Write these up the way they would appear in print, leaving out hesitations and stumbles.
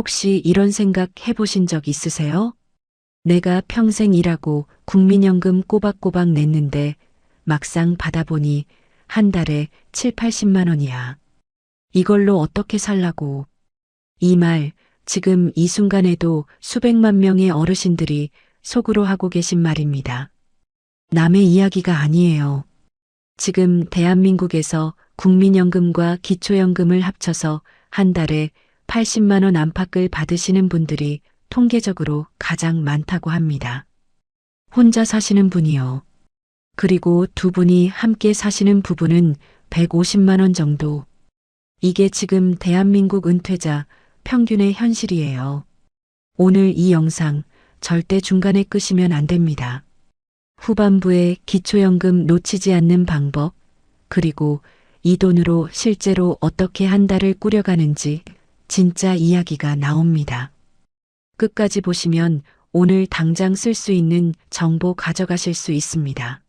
혹시 이런 생각 해보신 적 있으세요? 내가 평생 일하고 국민연금 꼬박꼬박 냈는데 막상 받아보니 한 달에 7, 80만 원이야. 이걸로 어떻게 살라고. 이 말 지금 이 순간에도 수백만 명의 어르신들이 속으로 하고 계신 말입니다. 남의 이야기가 아니에요. 지금 대한민국에서 국민연금과 기초연금을 합쳐서 한 달에 80만 원 안팎을 받으시는 분들이 통계적으로 가장 많다고 합니다. 혼자 사시는 분이요. 그리고 두 분이 함께 사시는 부부는 150만 원 정도. 이게 지금 대한민국 은퇴자 평균의 현실이에요. 오늘 이 영상 절대 중간에 끄시면 안 됩니다. 후반부에 기초연금 놓치지 않는 방법, 그리고 이 돈으로 실제로 어떻게 한 달을 꾸려가는지 진짜 이야기가 나옵니다. 끝까지 보시면 오늘 당장 쓸 수 있는 정보 가져가실 수 있습니다.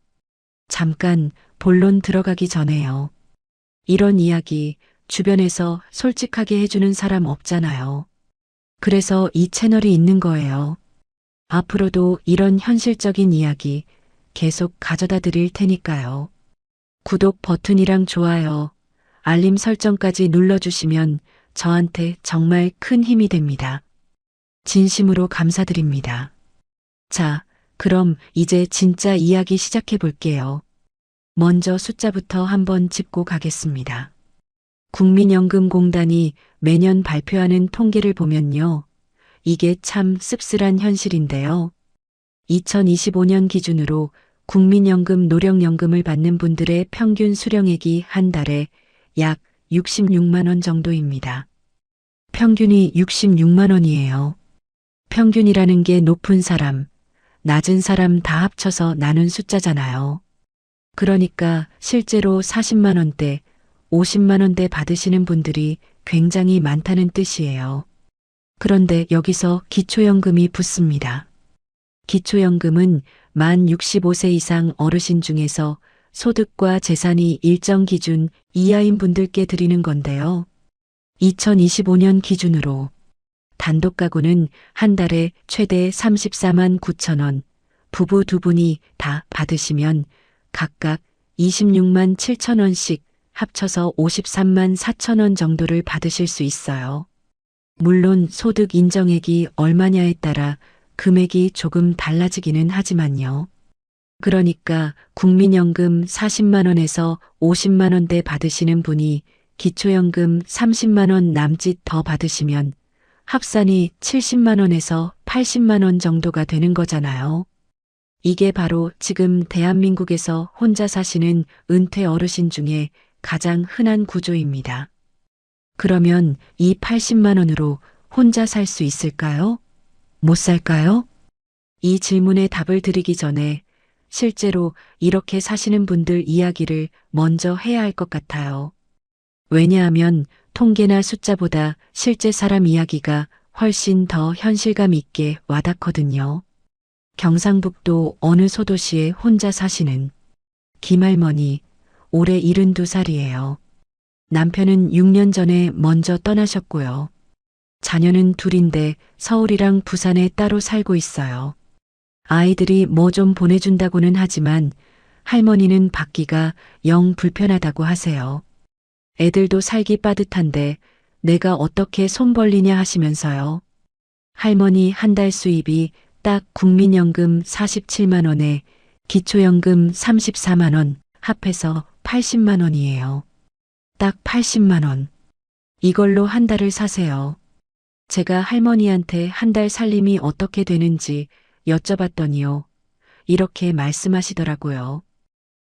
잠깐 본론 들어가기 전에요. 이런 이야기 주변에서 솔직하게 해주는 사람 없잖아요. 그래서 이 채널이 있는 거예요. 앞으로도 이런 현실적인 이야기 계속 가져다 드릴 테니까요. 구독 버튼이랑 좋아요, 알림 설정까지 눌러주시면 저한테 정말 큰 힘이 됩니다. 진심으로 감사드립니다. 자, 그럼 이제 진짜 이야기 시작해 볼게요. 먼저 숫자부터 한번 짚고 가겠습니다. 국민연금공단이 매년 발표하는 통계를 보면요. 이게 참 씁쓸한 현실인데요. 2025년 기준으로 국민연금 노령연금을 받는 분들의 평균 수령액이 한 달에 약 66만 원 정도입니다. 평균이 66만 원이에요. 평균이라는 게 높은 사람, 낮은 사람 다 합쳐서 나눈 숫자잖아요. 그러니까 실제로 40만 원대, 50만 원대 받으시는 분들이 굉장히 많다는 뜻이에요. 그런데 여기서 기초연금이 붙습니다. 기초연금은 만 65세 이상 어르신 중에서 소득과 재산이 일정 기준 이하인 분들께 드리는 건데요. 2025년 기준으로 단독 가구는 한 달에 최대 34만 9천 원, 부부 두 분이 다 받으시면 각각 26만 7천 원씩 합쳐서 53만 4천 원 정도를 받으실 수 있어요. 물론 소득 인정액이 얼마냐에 따라 금액이 조금 달라지기는 하지만요. 그러니까 국민연금 40만 원에서 50만 원대 받으시는 분이 기초연금 30만 원 남짓 더 받으시면 합산이 70만 원에서 80만 원 정도가 되는 거잖아요. 이게 바로 지금 대한민국에서 혼자 사시는 은퇴 어르신 중에 가장 흔한 구조입니다. 그러면 이 80만 원으로 혼자 살 수 있을까요? 못 살까요? 이 질문에 답을 드리기 전에 실제로 이렇게 사시는 분들 이야기를 먼저 해야 할 것 같아요. 왜냐하면 통계나 숫자보다 실제 사람 이야기가 훨씬 더 현실감 있게 와닿거든요. 경상북도 어느 소도시에 혼자 사시는 김할머니, 올해 72살이에요. 남편은 6년 전에 먼저 떠나셨고요. 자녀는 둘인데 서울이랑 부산에 따로 살고 있어요. 아이들이 뭐 좀 보내준다고는 하지만 할머니는 받기가 영 불편하다고 하세요. 애들도 살기 빠듯한데 내가 어떻게 손 벌리냐 하시면서요. 할머니 한 달 수입이 딱 국민연금 47만 원에 기초연금 34만 원 합해서 80만 원이에요. 딱 80만 원. 이걸로 한 달을 사세요. 제가 할머니한테 한 달 살림이 어떻게 되는지 여쭤봤더니요. 이렇게 말씀하시더라고요.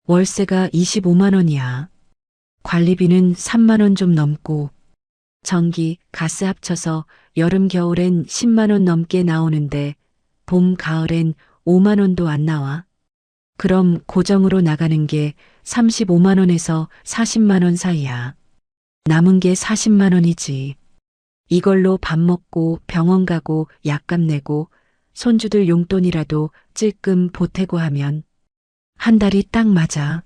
월세가 25만 원이야. 관리비는 3만 원 좀 넘고 전기, 가스 합쳐서 여름, 겨울엔 10만 원 넘게 나오는데 봄, 가을엔 5만 원도 안 나와. 그럼 고정으로 나가는 게 35만 원에서 40만 원 사이야. 남은 게 40만 원이지. 이걸로 밥 먹고 병원 가고 약값 내고 손주들 용돈이라도 찔끔 보태고 하면 한 달이 딱 맞아.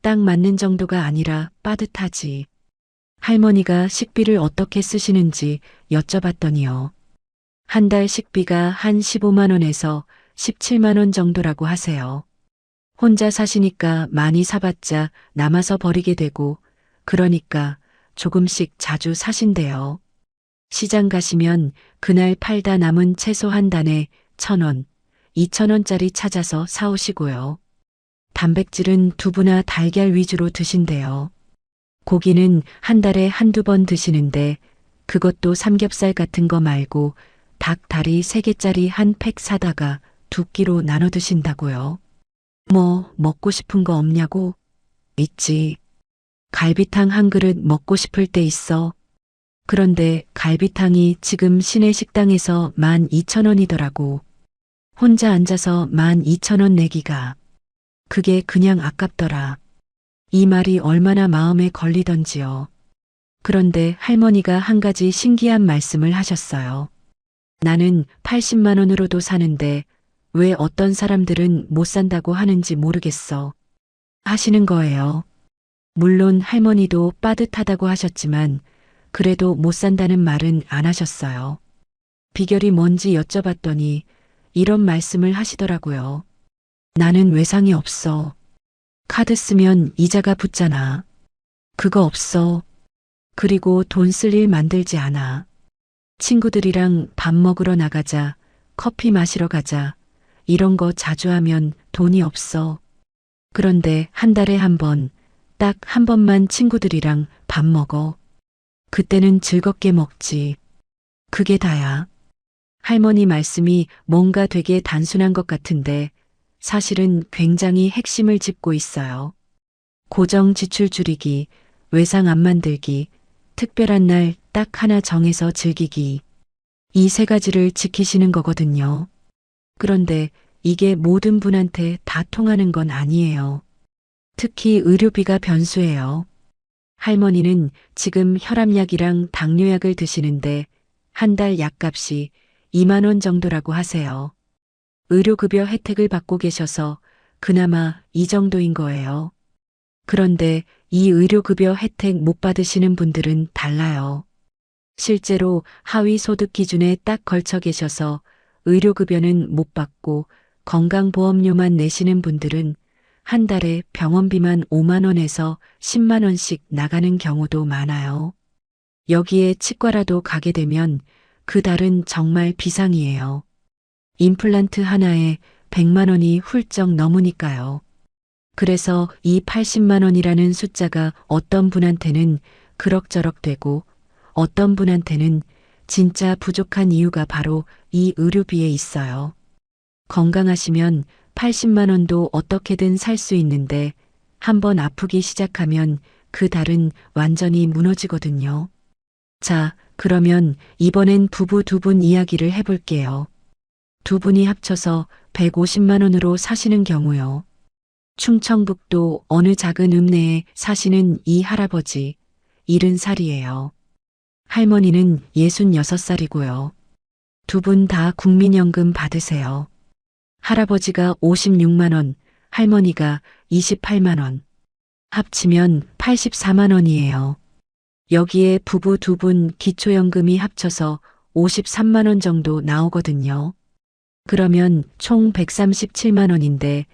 딱 맞는 정도가 아니라 빠듯하지. 할머니가 식비를 어떻게 쓰시는지 여쭤봤더니요. 한 달 식비가 한 15만 원에서 17만 원 정도라고 하세요. 혼자 사시니까 많이 사봤자 남아서 버리게 되고 그러니까 조금씩 자주 사신대요. 시장 가시면 그날 팔다 남은 채소 한 단에 1,000원, 2,000원짜리 찾아서 사오시고요. 단백질은 두부나 달걀 위주로 드신대요. 고기는 한 달에 한두 번 드시는데 그것도 삼겹살 같은 거 말고 닭 다리 3개짜리 한 팩 사다가 2끼로 나눠 드신다고요. 뭐 먹고 싶은 거 없냐고? 있지. 갈비탕 한 그릇 먹고 싶을 때 있어. 그런데 갈비탕이 지금 시내 식당에서 12,000원이더라고. 혼자 앉아서 12,000원 내기가. 그게 그냥 아깝더라. 이 말이 얼마나 마음에 걸리던지요. 그런데 할머니가 한 가지 신기한 말씀을 하셨어요. 나는 80만 원으로도 사는데 왜 어떤 사람들은 못 산다고 하는지 모르겠어. 하시는 거예요. 물론 할머니도 빠듯하다고 하셨지만 그래도 못 산다는 말은 안 하셨어요. 비결이 뭔지 여쭤봤더니 이런 말씀을 하시더라고요. 나는 외상이 없어. 카드 쓰면 이자가 붙잖아. 그거 없어. 그리고 돈 쓸 일 만들지 않아. 친구들이랑 밥 먹으러 나가자, 커피 마시러 가자, 이런 거 자주 하면 돈이 없어. 그런데 한 달에 한 번, 딱 한 번만 친구들이랑 밥 먹어. 그때는 즐겁게 먹지. 그게 다야. 할머니 말씀이 뭔가 되게 단순한 것 같은데 사실은 굉장히 핵심을 짚고 있어요. 고정 지출 줄이기, 외상 안 만들기, 특별한 날 딱 하나 정해서 즐기기. 이 3가지를 지키시는 거거든요. 그런데 이게 모든 분한테 다 통하는 건 아니에요. 특히 의료비가 변수예요. 할머니는 지금 혈압약이랑 당뇨약을 드시는데 한 달 약값이 2만 원 정도라고 하세요. 의료급여 혜택을 받고 계셔서 그나마 이 정도인 거예요. 그런데 이 의료급여 혜택 못 받으시는 분들은 달라요. 실제로 하위 소득 기준에 딱 걸쳐 계셔서 의료급여는 못 받고 건강보험료만 내시는 분들은 한 달에 병원비만 5만 원에서 10만 원씩 나가는 경우도 많아요. 여기에 치과라도 가게 되면 그 달은 정말 비상이에요. 임플란트 하나에 100만 원이 훌쩍 넘으니까요. 그래서 이 80만 원이라는 숫자가 어떤 분한테는 그럭저럭 되고 어떤 분한테는 진짜 부족한 이유가 바로 이 의료비에 있어요. 건강하시면 80만 원도 어떻게든 살 수 있는데 한번 아프기 시작하면 그 달은 완전히 무너지거든요. 자, 그러면 이번엔 부부 2분 이야기를 해볼게요. 2분이 합쳐서 150만 원으로 사시는 경우요. 충청북도 어느 작은 읍내에 사시는 이 할아버지, 70살이에요. 할머니는 66살이고요. 2분 다 국민연금 받으세요. 할아버지가 56만 원, 할머니가 28만 원. 합치면 84만 원이에요. 여기에 부부 2분 기초연금이 합쳐서 53만 원 정도 나오거든요. 그러면 총 137만 원인데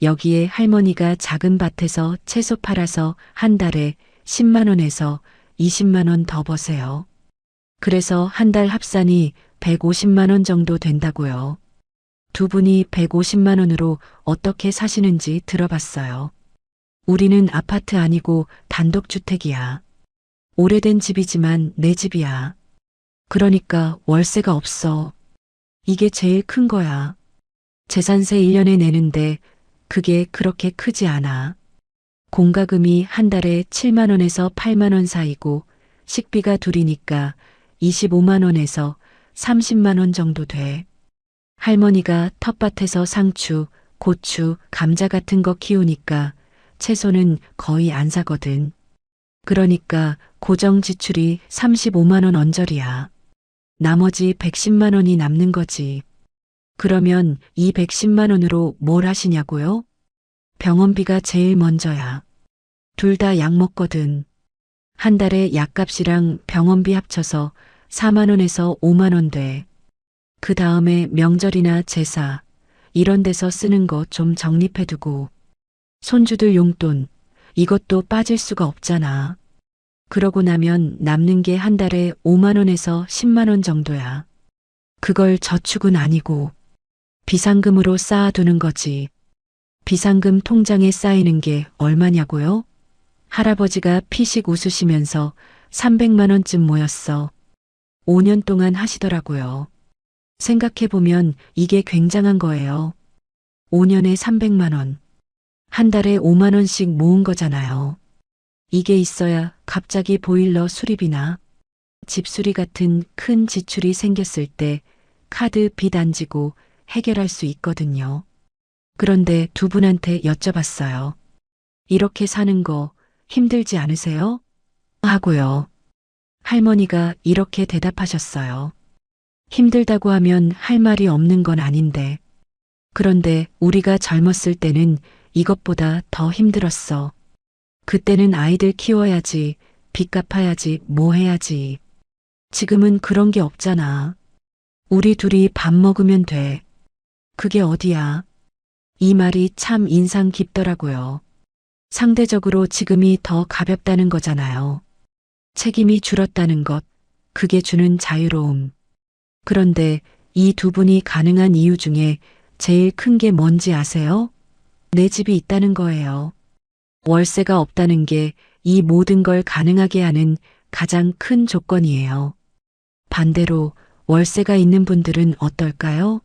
여기에 할머니가 작은 밭에서 채소 팔아서 한 달에 10만 원에서 20만 원 더 버세요. 그래서 한 달 합산이 150만 원 정도 된다고요. 2분이 150만 원으로 어떻게 사시는지 들어봤어요. 우리는 아파트 아니고 단독주택이야. 오래된 집이지만 내 집이야. 그러니까 월세가 없어. 이게 제일 큰 거야. 재산세 1년에 내는데 그게 그렇게 크지 않아. 공과금이 한 달에 7만 원에서 8만 원 사이고 식비가 둘이니까 25만 원에서 30만 원 정도 돼. 할머니가 텃밭에서 상추, 고추, 감자 같은 거 키우니까 채소는 거의 안 사거든. 그러니까 고정 지출이 35만 원 언저리야. 나머지 110만 원이 남는 거지. 그러면 이 110만 원으로 뭘 하시냐고요? 병원비가 제일 먼저야. 둘 다 약 먹거든. 한 달에 약값이랑 병원비 합쳐서 4만 원에서 5만 원 돼. 그 다음에 명절이나 제사, 이런 데서 쓰는 거 좀 적립해두고. 손주들 용돈, 이것도 빠질 수가 없잖아. 그러고 나면 남는 게 한 달에 5만 원에서 10만 원 정도야. 그걸 저축은 아니고 비상금으로 쌓아두는 거지. 비상금 통장에 쌓이는 게 얼마냐고요? 할아버지가 피식 웃으시면서 300만 원쯤 모였어. 5년 동안 하시더라고요. 생각해보면 이게 굉장한 거예요. 5년에 300만 원. 한 달에 5만 원씩 모은 거잖아요. 이게 있어야 갑자기 보일러 수리비나 집수리 같은 큰 지출이 생겼을 때 카드 빚 안 지고 해결할 수 있거든요. 그런데 두 분한테 여쭤봤어요. 이렇게 사는 거 힘들지 않으세요? 하고요. 할머니가 이렇게 대답하셨어요. 힘들다고 하면 할 말이 없는 건 아닌데. 그런데 우리가 젊었을 때는 이것보다 더 힘들었어. 그때는 아이들 키워야지, 빚 갚아야지, 뭐 해야지. 지금은 그런 게 없잖아. 우리 둘이 밥 먹으면 돼. 그게 어디야? 이 말이 참 인상 깊더라고요. 상대적으로 지금이 더 가볍다는 거잖아요. 책임이 줄었다는 것, 그게 주는 자유로움. 그런데 이 두 분이 가능한 이유 중에 제일 큰 게 뭔지 아세요? 내 집이 있다는 거예요. 월세가 없다는 게 이 모든 걸 가능하게 하는 가장 큰 조건이에요. 반대로 월세가 있는 분들은 어떨까요?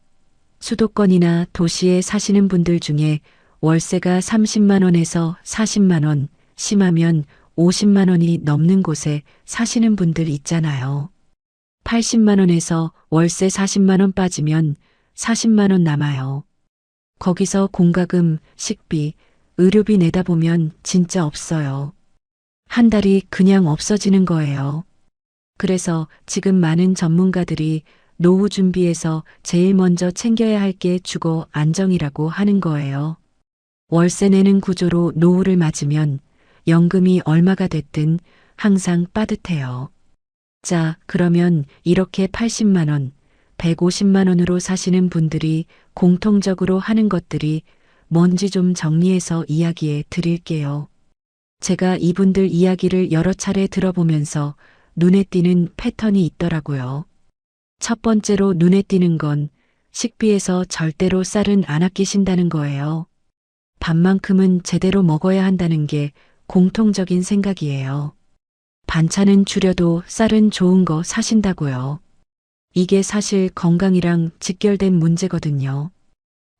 수도권이나 도시에 사시는 분들 중에 월세가 30만 원에서 40만 원, 심하면 50만 원이 넘는 곳에 사시는 분들 있잖아요. 80만 원에서 월세 40만 원 빠지면 40만 원 남아요. 거기서 공과금, 식비, 의료비 내다 보면 진짜 없어요. 한 달이 그냥 없어지는 거예요. 그래서 지금 많은 전문가들이 노후 준비에서 제일 먼저 챙겨야 할 게 주거 안정이라고 하는 거예요. 월세 내는 구조로 노후를 맞으면 연금이 얼마가 됐든 항상 빠듯해요. 자, 그러면 이렇게 80만 원, 150만 원으로 사시는 분들이 공통적으로 하는 것들이 뭔지 좀 정리해서 이야기해 드릴게요. 제가 이분들 이야기를 여러 차례 들어보면서 눈에 띄는 패턴이 있더라고요. 첫 번째로 눈에 띄는 건 식비에서 절대로 쌀은 안 아끼신다는 거예요. 밥만큼은 제대로 먹어야 한다는 게 공통적인 생각이에요. 반찬은 줄여도 쌀은 좋은 거 사신다고요. 이게 사실 건강이랑 직결된 문제거든요.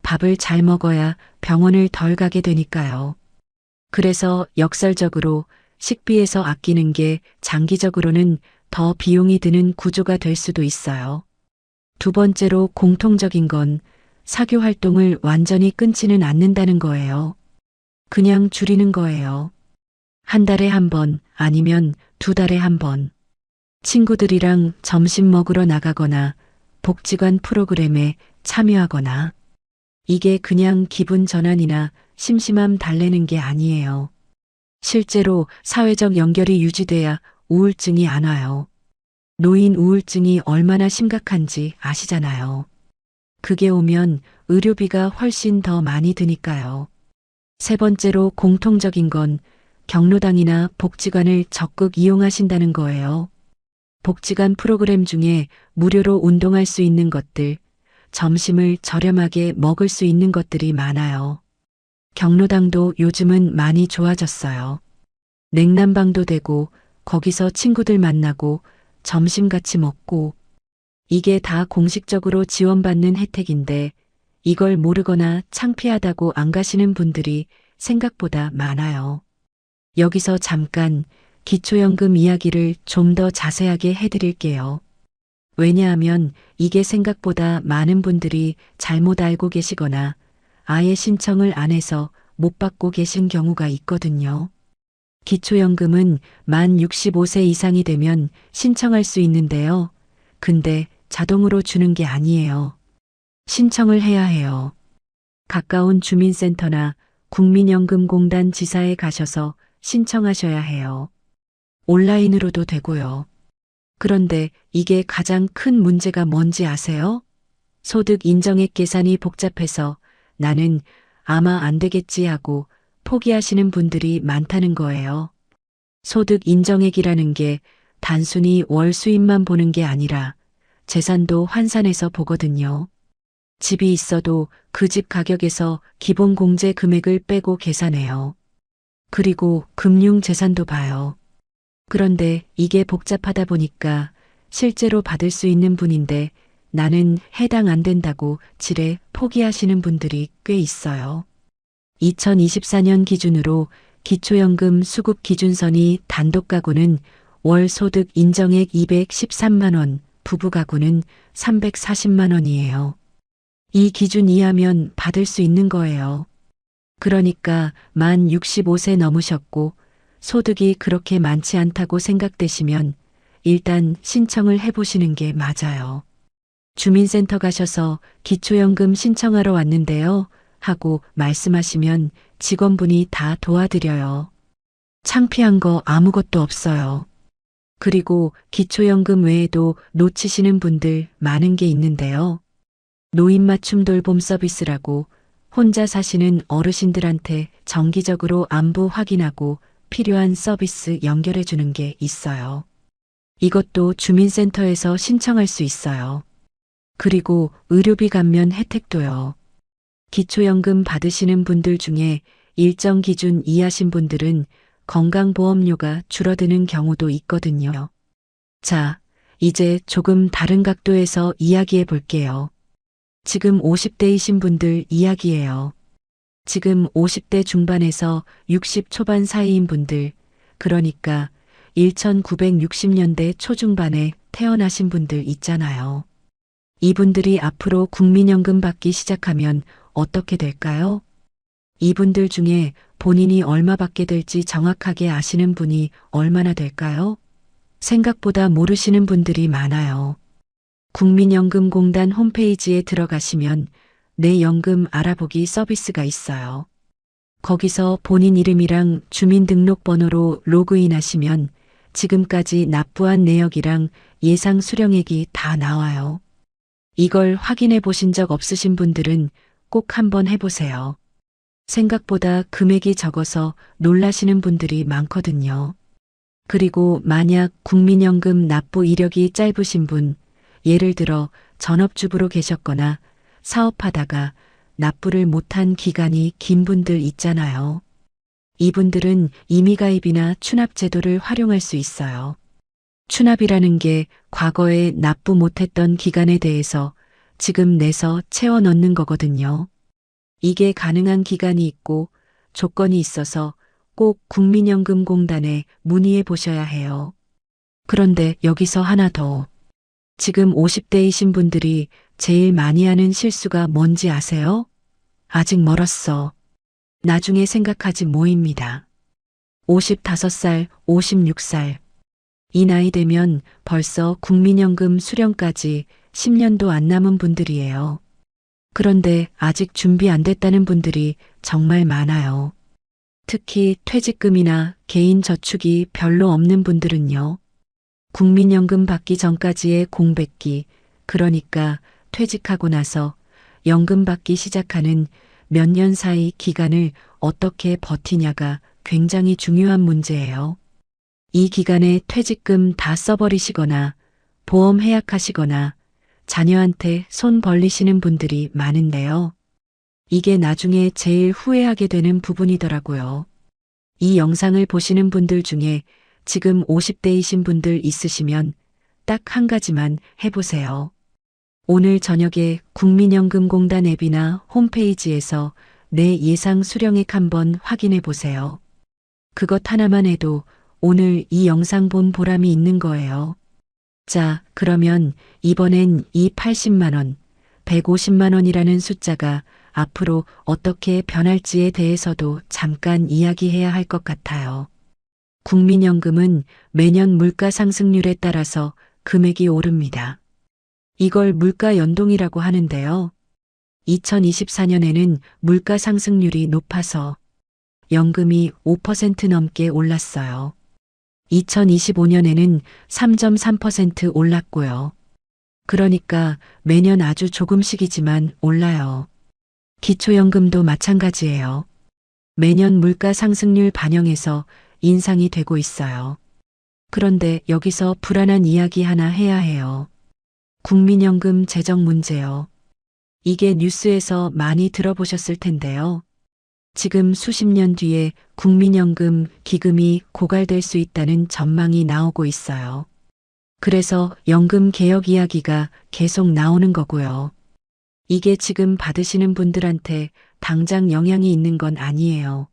밥을 잘 먹어야 병원을 덜 가게 되니까요. 그래서 역설적으로 식비에서 아끼는 게 장기적으로는 더 비용이 드는 구조가 될 수도 있어요. 두 번째로 공통적인 건 사교 활동을 완전히 끊지는 않는다는 거예요. 그냥 줄이는 거예요. 한 달에 한 번 아니면 두 달에 한 번. 친구들이랑 점심 먹으러 나가거나 복지관 프로그램에 참여하거나. 이게 그냥 기분 전환이나 심심함 달래는 게 아니에요. 실제로 사회적 연결이 유지돼야 우울증이 안 와요. 노인 우울증이 얼마나 심각한지 아시잖아요. 그게 오면 의료비가 훨씬 더 많이 드니까요. 세 번째로 공통적인 건 경로당이나 복지관을 적극 이용하신다는 거예요. 복지관 프로그램 중에 무료로 운동할 수 있는 것들, 점심을 저렴하게 먹을 수 있는 것들이 많아요. 경로당도 요즘은 많이 좋아졌어요. 냉난방도 되고 거기서 친구들 만나고 점심 같이 먹고 이게 다 공식적으로 지원받는 혜택인데 이걸 모르거나 창피하다고 안 가시는 분들이 생각보다 많아요. 여기서 잠깐 기초연금 이야기를 좀 더 자세하게 해드릴게요. 왜냐하면 이게 생각보다 많은 분들이 잘못 알고 계시거나 아예 신청을 안 해서 못 받고 계신 경우가 있거든요. 기초연금은 만 65세 이상이 되면 신청할 수 있는데요. 근데 자동으로 주는 게 아니에요. 신청을 해야 해요. 가까운 주민센터나 국민연금공단 지사에 가셔서 신청하셔야 해요. 온라인으로도 되고요. 그런데 이게 가장 큰 문제가 뭔지 아세요? 소득 인정액 계산이 복잡해서 나는 아마 안 되겠지 하고 포기하시는 분들이 많다는 거예요. 소득 인정액이라는 게 단순히 월 수입만 보는 게 아니라 재산도 환산해서 보거든요. 집이 있어도 그 집 가격에서 기본 공제 금액을 빼고 계산해요. 그리고 금융 재산도 봐요. 그런데 이게 복잡하다 보니까 실제로 받을 수 있는 분인데 나는 해당 안 된다고 지레 포기하시는 분들이 꽤 있어요. 2024년 기준으로 기초연금 수급 기준선이 단독 가구는 월 소득 인정액 213만 원, 부부 가구는 340만 원이에요. 이 기준 이하면 받을 수 있는 거예요. 그러니까 만 65세 넘으셨고 소득이 그렇게 많지 않다고 생각되시면 일단 신청을 해보시는 게 맞아요. 주민센터 가셔서 기초연금 신청하러 왔는데요 하고 말씀하시면 직원분이 다 도와드려요. 창피한 거 아무것도 없어요. 그리고 기초연금 외에도 놓치시는 분들 많은 게 있는데요. 노인 맞춤 돌봄 서비스라고 혼자 사시는 어르신들한테 정기적으로 안부 확인하고 필요한 서비스 연결해 주는 게 있어요. 이것도 주민센터에서 신청할 수 있어요. 그리고 의료비 감면 혜택도요. 기초연금 받으시는 분들 중에 일정 기준 이하신 분들은 건강보험료가 줄어드는 경우도 있거든요. 자, 이제 조금 다른 각도에서 이야기해 볼게요. 지금 50대이신 분들 이야기예요. 지금 50대 중반에서 60 초반 사이인 분들, 그러니까 1960년대 초중반에 태어나신 분들 있잖아요. 이분들이 앞으로 국민연금 받기 시작하면 어떻게 될까요? 이분들 중에 본인이 얼마 받게 될지 정확하게 아시는 분이 얼마나 될까요? 생각보다 모르시는 분들이 많아요. 국민연금공단 홈페이지에 들어가시면 내 연금 알아보기 서비스가 있어요. 거기서 본인 이름이랑 주민등록번호로 로그인하시면 지금까지 납부한 내역이랑 예상 수령액이 다 나와요. 이걸 확인해 보신 적 없으신 분들은 꼭 한번 해보세요. 생각보다 금액이 적어서 놀라시는 분들이 많거든요. 그리고 만약 국민연금 납부 이력이 짧으신 분, 예를 들어 전업주부로 계셨거나 사업하다가 납부를 못한 기간이 긴 분들 있잖아요. 이분들은 임의가입이나 추납제도를 활용할 수 있어요. 추납이라는 게 과거에 납부 못했던 기간에 대해서 지금 내서 채워 넣는 거거든요. 이게 가능한 기간이 있고 조건이 있어서 꼭 국민연금공단에 문의해 보셔야 해요. 그런데 여기서 하나 더. 지금 50대이신 분들이 제일 많이 하는 실수가 뭔지 아세요? 아직 멀었어. 나중에 생각하지 뭐입니다. 55살, 56살. 이 나이 되면 벌써 국민연금 수령까지 10년도 안 남은 분들이에요. 그런데 아직 준비 안 됐다는 분들이 정말 많아요. 특히 퇴직금이나 개인 저축이 별로 없는 분들은요. 국민연금 받기 전까지의 공백기, 그러니까 퇴직하고 나서 연금 받기 시작하는 몇 년 사이 기간을 어떻게 버티냐가 굉장히 중요한 문제예요. 이 기간에 퇴직금 다 써버리시거나 보험 해약하시거나 자녀한테 손 벌리시는 분들이 많은데요. 이게 나중에 제일 후회하게 되는 부분이더라고요. 이 영상을 보시는 분들 중에 지금 50대이신 분들 있으시면 딱 한 가지만 해보세요. 오늘 저녁에 국민연금공단 앱이나 홈페이지에서 내 예상 수령액 한번 확인해 보세요. 그것 하나만 해도 오늘 이 영상 본 보람이 있는 거예요. 자, 그러면 이번엔 이 80만 원, 150만 원이라는 숫자가 앞으로 어떻게 변할지에 대해서도 잠깐 이야기해야 할 것 같아요. 국민연금은 매년 물가 상승률에 따라서 금액이 오릅니다. 이걸 물가 연동이라고 하는데요. 2024년에는 물가 상승률이 높아서 연금이 5% 넘게 올랐어요. 2025년에는 3.3% 올랐고요. 그러니까 매년 아주 조금씩이지만 올라요. 기초연금도 마찬가지예요. 매년 물가 상승률 반영해서 인상이 되고 있어요. 그런데 여기서 불안한 이야기 하나 해야 해요. 국민연금 재정 문제요. 이게 뉴스에서 많이 들어보셨을 텐데요. 지금 수십 년 뒤에 국민연금 기금이 고갈될 수 있다는 전망이 나오고 있어요. 그래서 연금 개혁 이야기가 계속 나오는 거고요. 이게 지금 받으시는 분들한테 당장 영향이 있는 건 아니에요.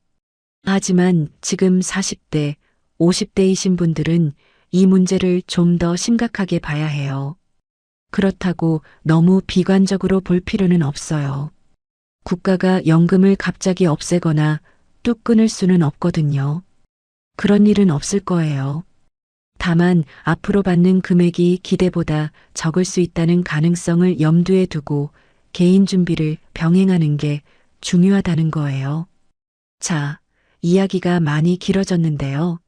하지만 지금 40대, 50대이신 분들은 이 문제를 좀 더 심각하게 봐야 해요. 그렇다고 너무 비관적으로 볼 필요는 없어요. 국가가 연금을 갑자기 없애거나 뚝 끊을 수는 없거든요. 그런 일은 없을 거예요. 다만 앞으로 받는 금액이 기대보다 적을 수 있다는 가능성을 염두에 두고 개인 준비를 병행하는 게 중요하다는 거예요. 자, 이야기가 많이 길어졌는데요.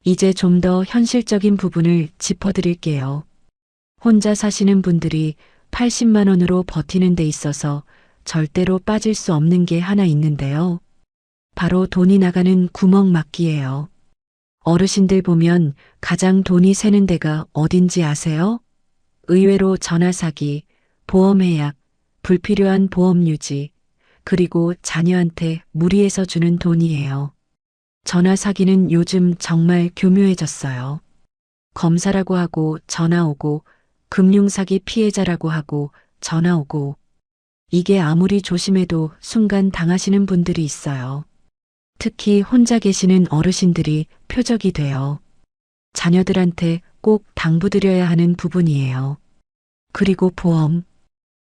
이제 좀 더 현실적인 부분을 짚어드릴게요. 혼자 사시는 분들이 80만 원으로 버티는 데 있어서 절대로 빠질 수 없는 게 하나 있는데요. 바로 돈이 나가는 구멍 막기예요. 어르신들 보면 가장 돈이 새는 데가 어딘지 아세요? 의외로 전화 사기, 보험 해약, 불필요한 보험 유지, 그리고 자녀한테 무리해서 주는 돈이에요. 전화 사기는 요즘 정말 교묘해졌어요. 검사라고 하고 전화 오고, 금융사기 피해자라고 하고 전화 오고, 이게 아무리 조심해도 순간 당하시는 분들이 있어요. 특히 혼자 계시는 어르신들이 표적이 돼요. 자녀들한테 꼭 당부드려야 하는 부분이에요. 그리고 보험.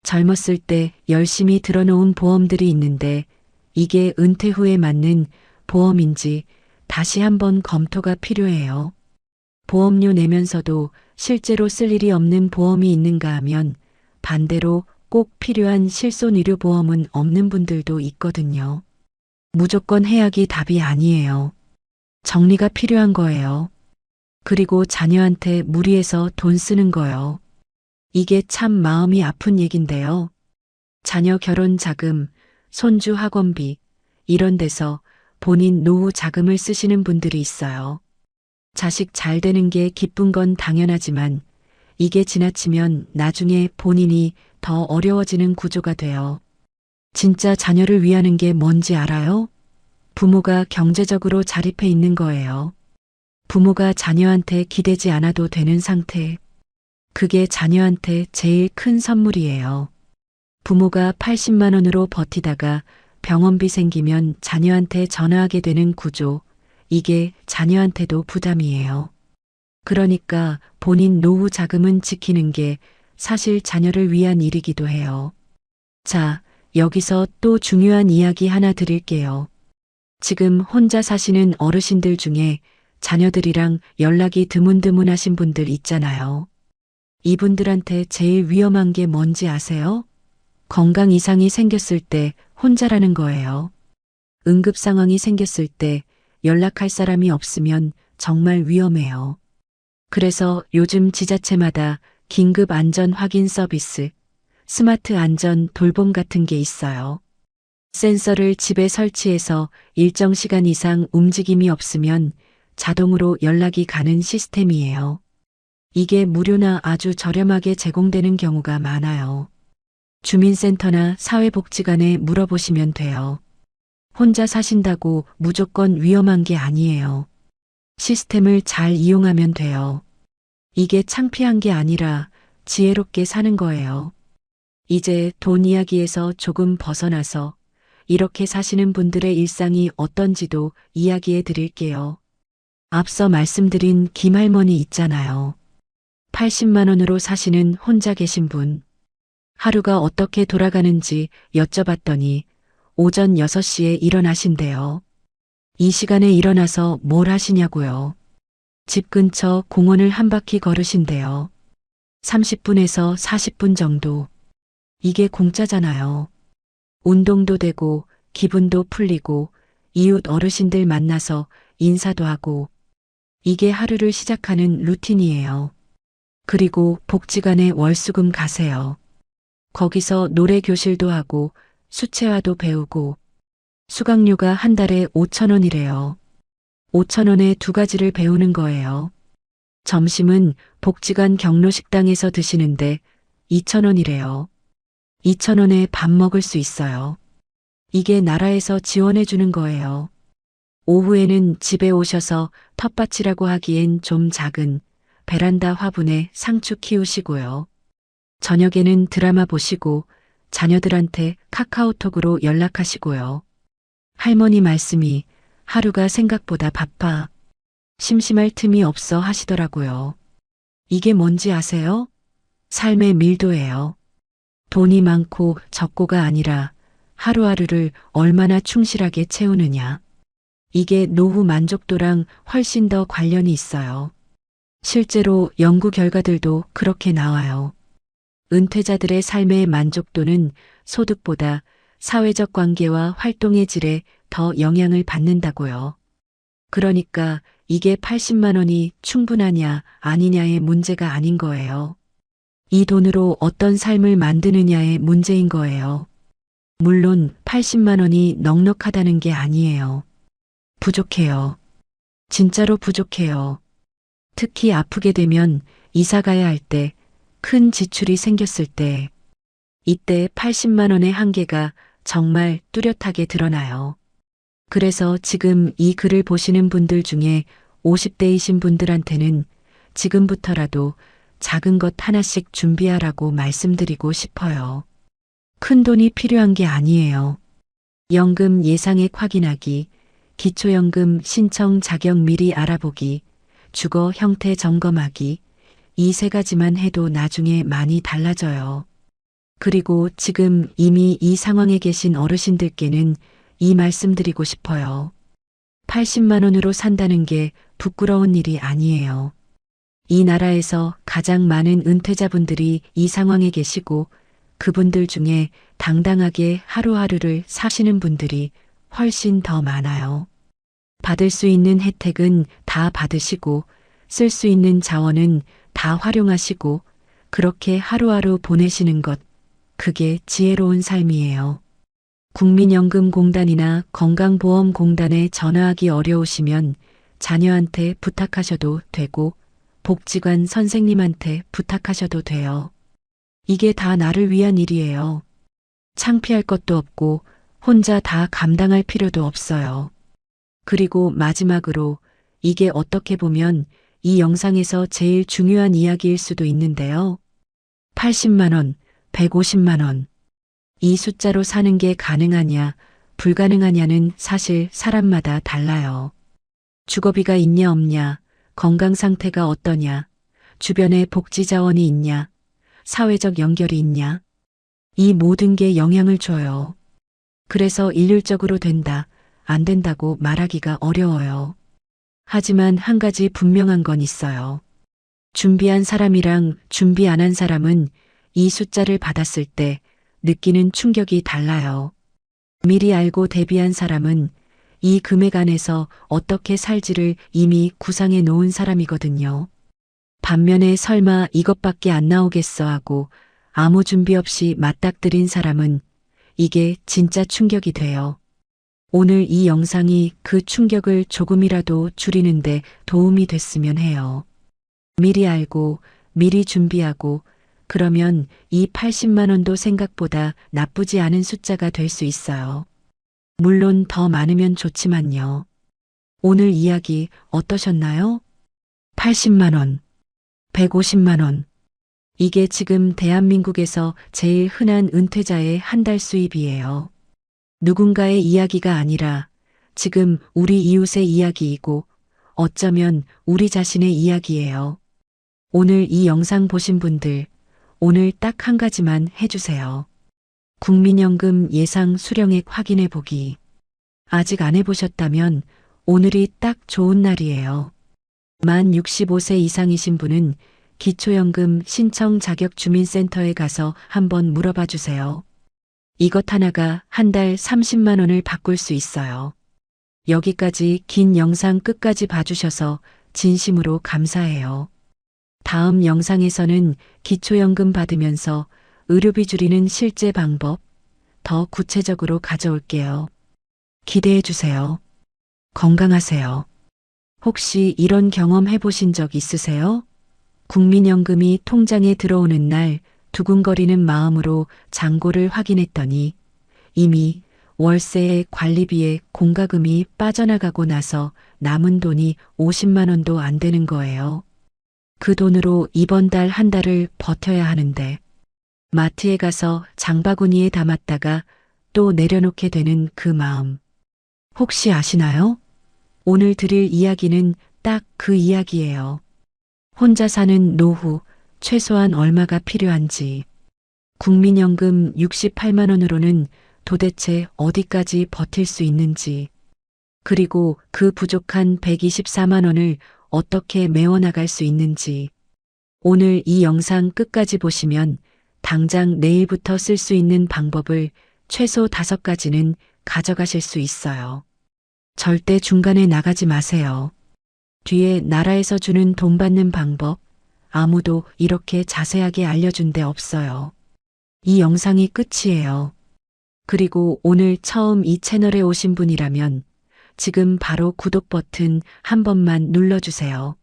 젊었을 때 열심히 들어놓은 보험들이 있는데 이게 은퇴 후에 맞는 보험인지 다시 한번 검토가 필요해요. 보험료 내면서도 실제로 쓸 일이 없는 보험이 있는가 하면 반대로 꼭 필요한 실손의료보험은 없는 분들도 있거든요. 무조건 해약이 답이 아니에요. 정리가 필요한 거예요. 그리고 자녀한테 무리해서 돈 쓰는 거요. 이게 참 마음이 아픈 얘긴데요. 자녀 결혼 자금, 손주 학원비, 이런 데서 본인 노후 자금을 쓰시는 분들이 있어요. 자식 잘 되는 게 기쁜 건 당연하지만 이게 지나치면 나중에 본인이 더 어려워지는 구조가 돼요. 진짜 자녀를 위하는 게 뭔지 알아요? 부모가 경제적으로 자립해 있는 거예요. 부모가 자녀한테 기대지 않아도 되는 상태. 그게 자녀한테 제일 큰 선물이에요. 부모가 80만 원으로 버티다가 병원비 생기면 자녀한테 전화하게 되는 구조. 이게 자녀한테도 부담이에요. 그러니까 본인 노후 자금은 지키는 게 사실 자녀를 위한 일이기도 해요. 자, 여기서 또 중요한 이야기 하나 드릴게요. 지금 혼자 사시는 어르신들 중에 자녀들이랑 연락이 드문드문하신 분들 있잖아요. 이분들한테 제일 위험한 게 뭔지 아세요? 건강 이상이 생겼을 때 혼자라는 거예요. 응급 상황이 생겼을 때 연락할 사람이 없으면 정말 위험해요. 그래서 요즘 지자체마다 긴급 안전 확인 서비스, 스마트 안전 돌봄 같은 게 있어요. 센서를 집에 설치해서 일정 시간 이상 움직임이 없으면 자동으로 연락이 가는 시스템이에요. 이게 무료나 아주 저렴하게 제공되는 경우가 많아요. 주민센터나 사회복지관에 물어보시면 돼요. 혼자 사신다고 무조건 위험한 게 아니에요. 시스템을 잘 이용하면 돼요. 이게 창피한 게 아니라 지혜롭게 사는 거예요. 이제 돈 이야기에서 조금 벗어나서 이렇게 사시는 분들의 일상이 어떤지도 이야기해 드릴게요. 앞서 말씀드린 김할머니 있잖아요. 80만 원으로 사시는 혼자 계신 분. 하루가 어떻게 돌아가는지 여쭤봤더니 오전 6시에 일어나신대요. 이 시간에 일어나서 뭘 하시냐고요. 집 근처 공원을 한 바퀴 걸으신대요. 30분에서 40분 정도. 이게 공짜잖아요. 운동도 되고 기분도 풀리고 이웃 어르신들 만나서 인사도 하고 이게 하루를 시작하는 루틴이에요. 그리고 복지관에 월수금 가세요. 거기서 노래 교실도 하고 수채화도 배우고 수강료가 한 달에 5천 원이래요. 5천 원에 두 가지를 배우는 거예요. 점심은 복지관 경로식당에서 드시는데 2천 원이래요. 2천 원에 밥 먹을 수 있어요. 이게 나라에서 지원해 주는 거예요. 오후에는 집에 오셔서 텃밭이라고 하기엔 좀 작은 베란다 화분에 상추 키우시고요. 저녁에는 드라마 보시고 자녀들한테 카카오톡으로 연락하시고요. 할머니 말씀이 하루가 생각보다 바빠. 심심할 틈이 없어 하시더라고요. 이게 뭔지 아세요? 삶의 밀도예요. 돈이 많고 적고가 아니라 하루하루를 얼마나 충실하게 채우느냐. 이게 노후 만족도랑 훨씬 더 관련이 있어요. 실제로 연구 결과들도 그렇게 나와요. 은퇴자들의 삶의 만족도는 소득보다 사회적 관계와 활동의 질에 더 영향을 받는다고요. 그러니까 이게 80만 원이 충분하냐 아니냐의 문제가 아닌 거예요. 이 돈으로 어떤 삶을 만드느냐의 문제인 거예요. 물론 80만 원이 넉넉하다는 게 아니에요. 부족해요. 진짜로 부족해요. 특히 아프게 되면 이사 가야 할 때, 큰 지출이 생겼을 때, 이때 80만 원의 한계가 정말 뚜렷하게 드러나요. 그래서 지금 이 글을 보시는 분들 중에 50대이신 분들한테는 지금부터라도 작은 것 하나씩 준비하라고 말씀드리고 싶어요. 큰 돈이 필요한 게 아니에요. 연금 예상액 확인하기, 기초연금 신청 자격 미리 알아보기, 주거 형태 점검하기, 이 세 가지만 해도 나중에 많이 달라져요. 그리고 지금 이미 이 상황에 계신 어르신들께는 이 말씀드리고 싶어요. 80만 원으로 산다는 게 부끄러운 일이 아니에요. 이 나라에서 가장 많은 은퇴자분들이 이 상황에 계시고 그분들 중에 당당하게 하루하루를 사시는 분들이 훨씬 더 많아요. 받을 수 있는 혜택은 다 받으시고 쓸 수 있는 자원은 다 활용하시고 그렇게 하루하루 보내시는 것, 그게 지혜로운 삶이에요. 국민연금공단이나 건강보험공단에 전화하기 어려우시면 자녀한테 부탁하셔도 되고 복지관 선생님한테 부탁하셔도 돼요. 이게 다 나를 위한 일이에요. 창피할 것도 없고 혼자 다 감당할 필요도 없어요. 그리고 마지막으로 이게 어떻게 보면 이 영상에서 제일 중요한 이야기일 수도 있는데요. 80만 원, 150만 원. 이 숫자로 사는 게 가능하냐, 불가능하냐는 사실 사람마다 달라요. 주거비가 있냐 없냐, 건강 상태가 어떠냐, 주변에 복지 자원이 있냐, 사회적 연결이 있냐. 이 모든 게 영향을 줘요. 그래서 일률적으로 된다, 안 된다고 말하기가 어려워요. 하지만 한 가지 분명한 건 있어요. 준비한 사람이랑 준비 안 한 사람은 이 숫자를 받았을 때 느끼는 충격이 달라요. 미리 알고 대비한 사람은 이 금액 안에서 어떻게 살지를 이미 구상해 놓은 사람이거든요. 반면에 설마 이것밖에 안 나오겠어 하고 아무 준비 없이 맞닥뜨린 사람은 이게 진짜 충격이 돼요. 오늘 이 영상이 그 충격을 조금이라도 줄이는데 도움이 됐으면 해요. 미리 알고, 미리 준비하고, 그러면 이 80만 원도 생각보다 나쁘지 않은 숫자가 될 수 있어요. 물론 더 많으면 좋지만요. 오늘 이야기 어떠셨나요? 80만 원, 150만 원. 이게 지금 대한민국에서 제일 흔한 은퇴자의 한 달 수입이에요. 누군가의 이야기가 아니라 지금 우리 이웃의 이야기이고 어쩌면 우리 자신의 이야기예요. 오늘 이 영상 보신 분들, 오늘 딱 한 가지만 해주세요. 국민연금 예상 수령액 확인해 보기. 아직 안 해보셨다면 오늘이 딱 좋은 날이에요. 만 65세 이상이신 분은 기초연금 신청 자격 주민센터에 가서 한번 물어봐 주세요. 이것 하나가 한 달 30만 원을 바꿀 수 있어요. 여기까지 긴 영상 끝까지 봐주셔서 진심으로 감사해요. 다음 영상에서는 기초연금 받으면서 의료비 줄이는 실제 방법 더 구체적으로 가져올게요. 기대해 주세요. 건강하세요. 혹시 이런 경험 해보신 적 있으세요? 국민연금이 통장에 들어오는 날 두근거리는 마음으로 잔고를 확인했더니 이미 월세에 관리비에 공과금이 빠져나가고 나서 남은 돈이 50만 원도 안 되는 거예요. 그 돈으로 이번 달 한 달을 버텨야 하는데 마트에 가서 장바구니에 담았다가 또 내려놓게 되는 그 마음. 혹시 아시나요? 오늘 드릴 이야기는 딱 그 이야기예요. 혼자 사는 노후, 최소한 얼마가 필요한지. 국민연금 68만 원으로는 도대체 어디까지 버틸 수 있는지. 그리고 그 부족한 124만 원을 어떻게 메워나갈 수 있는지. 오늘 이 영상 끝까지 보시면 당장 내일부터 쓸 수 있는 방법을 최소 5가지는 가져가실 수 있어요. 절대 중간에 나가지 마세요. 뒤에 나라에서 주는 돈 받는 방법, 아무도 이렇게 자세하게 알려준 데 없어요. 이 영상이 끝이에요. 그리고 오늘 처음 이 채널에 오신 분이라면 지금 바로 구독 버튼 한 번만 눌러주세요.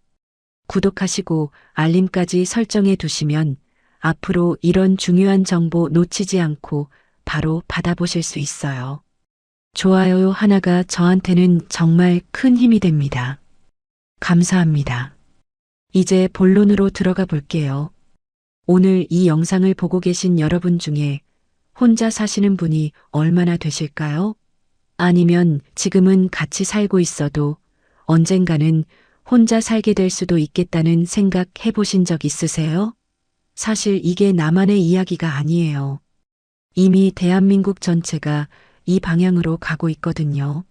구독하시고 알림까지 설정해 두시면 앞으로 이런 중요한 정보 놓치지 않고 바로 받아보실 수 있어요. 좋아요 하나가 저한테는 정말 큰 힘이 됩니다. 감사합니다. 이제 본론으로 들어가 볼게요. 오늘 이 영상을 보고 계신 여러분 중에 혼자 사시는 분이 얼마나 되실까요? 아니면 지금은 같이 살고 있어도 언젠가는 혼자 살게 될 수도 있겠다는 생각 해보신 적 있으세요? 사실 이게 나만의 이야기가 아니에요. 이미 대한민국 전체가 이 방향으로 가고 있거든요.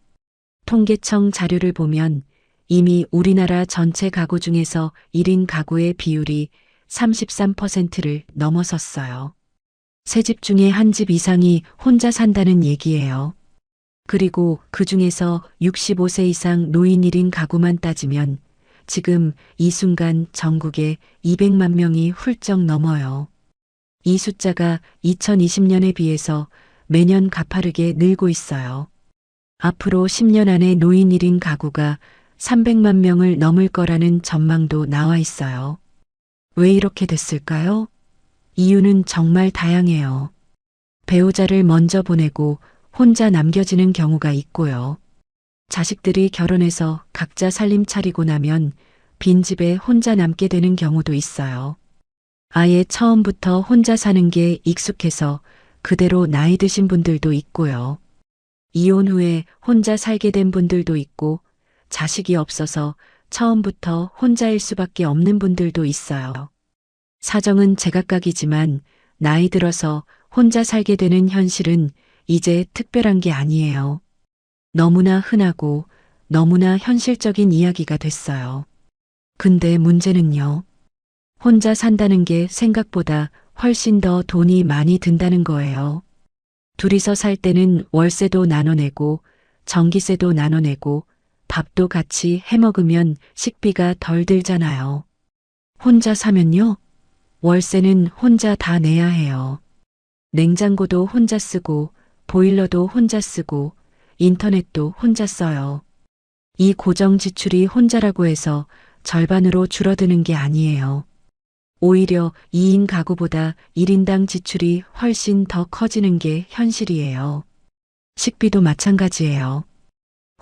통계청 자료를 보면 이미 우리나라 전체 가구 중에서 1인 가구의 비율이 33%를 넘어섰어요. 세 집 중에 한 집 이상이 혼자 산다는 얘기예요. 그리고 그 중에서 65세 이상 노인 1인 가구만 따지면 지금 이 순간 전국에 200만 명이 훌쩍 넘어요. 이 숫자가 2020년에 비해서 매년 가파르게 늘고 있어요. 앞으로 10년 안에 노인 1인 가구가 300만 명을 넘을 거라는 전망도 나와 있어요. 왜 이렇게 됐을까요? 이유는 정말 다양해요. 배우자를 먼저 보내고 혼자 남겨지는 경우가 있고요. 자식들이 결혼해서 각자 살림 차리고 나면 빈집에 혼자 남게 되는 경우도 있어요. 아예 처음부터 혼자 사는 게 익숙해서 그대로 나이 드신 분들도 있고요. 이혼 후에 혼자 살게 된 분들도 있고 자식이 없어서 처음부터 혼자일 수밖에 없는 분들도 있어요. 사정은 제각각이지만 나이 들어서 혼자 살게 되는 현실은 이제 특별한 게 아니에요. 너무나 흔하고 너무나 현실적인 이야기가 됐어요. 근데 문제는요. 혼자 산다는 게 생각보다 훨씬 더 돈이 많이 든다는 거예요. 둘이서 살 때는 월세도 나눠내고 전기세도 나눠내고 밥도 같이 해먹으면 식비가 덜 들잖아요. 혼자 사면요. 월세는 혼자 다 내야 해요. 냉장고도 혼자 쓰고 보일러도 혼자 쓰고 인터넷도 혼자 써요. 이 고정 지출이 혼자라고 해서 절반으로 줄어드는 게 아니에요. 오히려 2인 가구보다 1인당 지출이 훨씬 더 커지는 게 현실이에요. 식비도 마찬가지예요.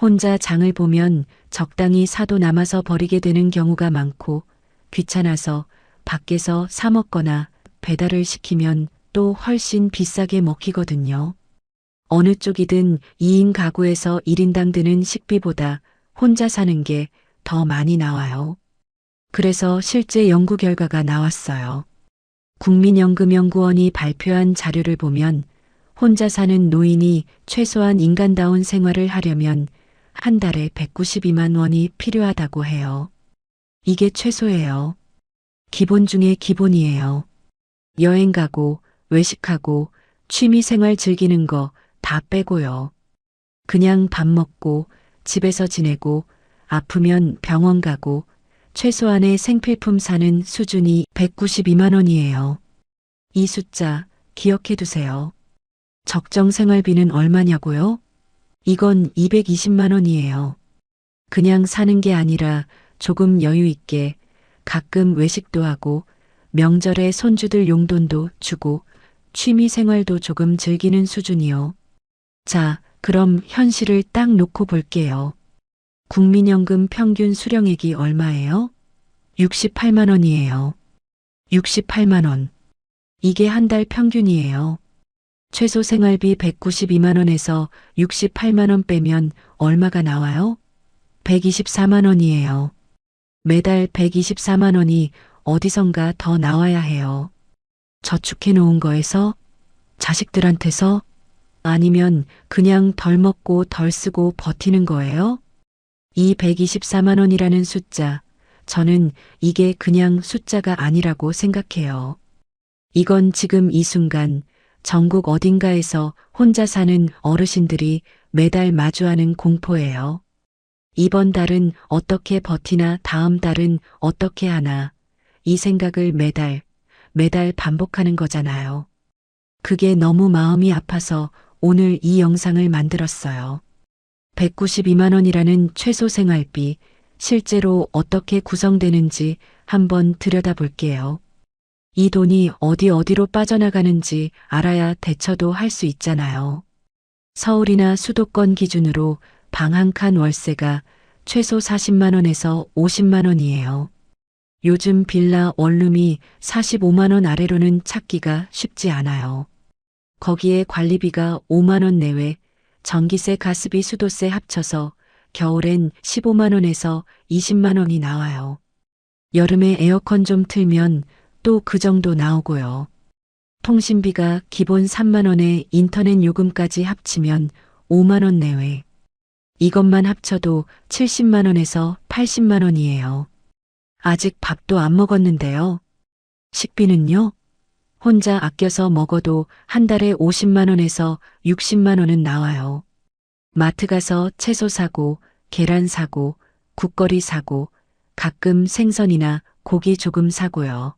혼자 장을 보면 적당히 사도 남아서 버리게 되는 경우가 많고 귀찮아서 밖에서 사 먹거나 배달을 시키면 또 훨씬 비싸게 먹히거든요. 어느 쪽이든 2인 가구에서 1인당 드는 식비보다 혼자 사는 게 더 많이 나와요. 그래서 실제 연구 결과가 나왔어요. 국민연금연구원이 발표한 자료를 보면 혼자 사는 노인이 최소한 인간다운 생활을 하려면 한 달에 192만 원이 필요하다고 해요. 이게 최소예요. 기본 중에 기본이에요. 여행 가고 외식하고 취미생활 즐기는 거 다 빼고요. 그냥 밥 먹고 집에서 지내고 아프면 병원 가고 최소한의 생필품 사는 수준이 192만 원이에요. 이 숫자 기억해 두세요. 적정 생활비는 얼마냐고요? 이건 220만 원이에요. 그냥 사는 게 아니라 조금 여유 있게 가끔 외식도 하고 명절에 손주들 용돈도 주고 취미 생활도 조금 즐기는 수준이요. 자, 그럼 현실을 딱 놓고 볼게요. 국민연금 평균 수령액이 얼마예요? 68만 원이에요. 68만 원. 이게 한 달 평균이에요. 최소 생활비 192만 원에서 68만 원 빼면 얼마가 나와요? 124만 원이에요. 매달 124만 원이 어디선가 더 나와야 해요. 저축해 놓은 거에서? 자식들한테서? 아니면 그냥 덜 먹고 덜 쓰고 버티는 거예요? 이 124만 원이라는 숫자, 저는 이게 그냥 숫자가 아니라고 생각해요. 이건 지금 이 순간 전국 어딘가에서 혼자 사는 어르신들이 매달 마주하는 공포예요. 이번 달은 어떻게 버티나 다음 달은 어떻게 하나 이 생각을 매달 반복하는 거잖아요. 그게 너무 마음이 아파서 오늘 이 영상을 만들었어요. 192만 원이라는 최소 생활비, 실제로 어떻게 구성되는지 한번 들여다볼게요. 이 돈이 어디로 빠져나가는지 알아야 대처도 할 수 있잖아요. 서울이나 수도권 기준으로 방 한 칸 월세가 최소 40만 원에서 50만 원이에요. 요즘 빌라 원룸이 45만 원 아래로는 찾기가 쉽지 않아요. 거기에 관리비가 5만 원 내외, 전기세, 가스비, 수도세 합쳐서 겨울엔 15만 원에서 20만 원이 나와요. 여름에 에어컨 좀 틀면 또 그 정도 나오고요. 통신비가 기본 3만 원에 인터넷 요금까지 합치면 5만 원 내외. 이것만 합쳐도 70만 원에서 80만 원이에요. 아직 밥도 안 먹었는데요. 식비는요? 혼자 아껴서 먹어도 한 달에 50만 원에서 60만 원은 나와요. 마트 가서 채소 사고, 계란 사고, 국거리 사고, 가끔 생선이나 고기 조금 사고요.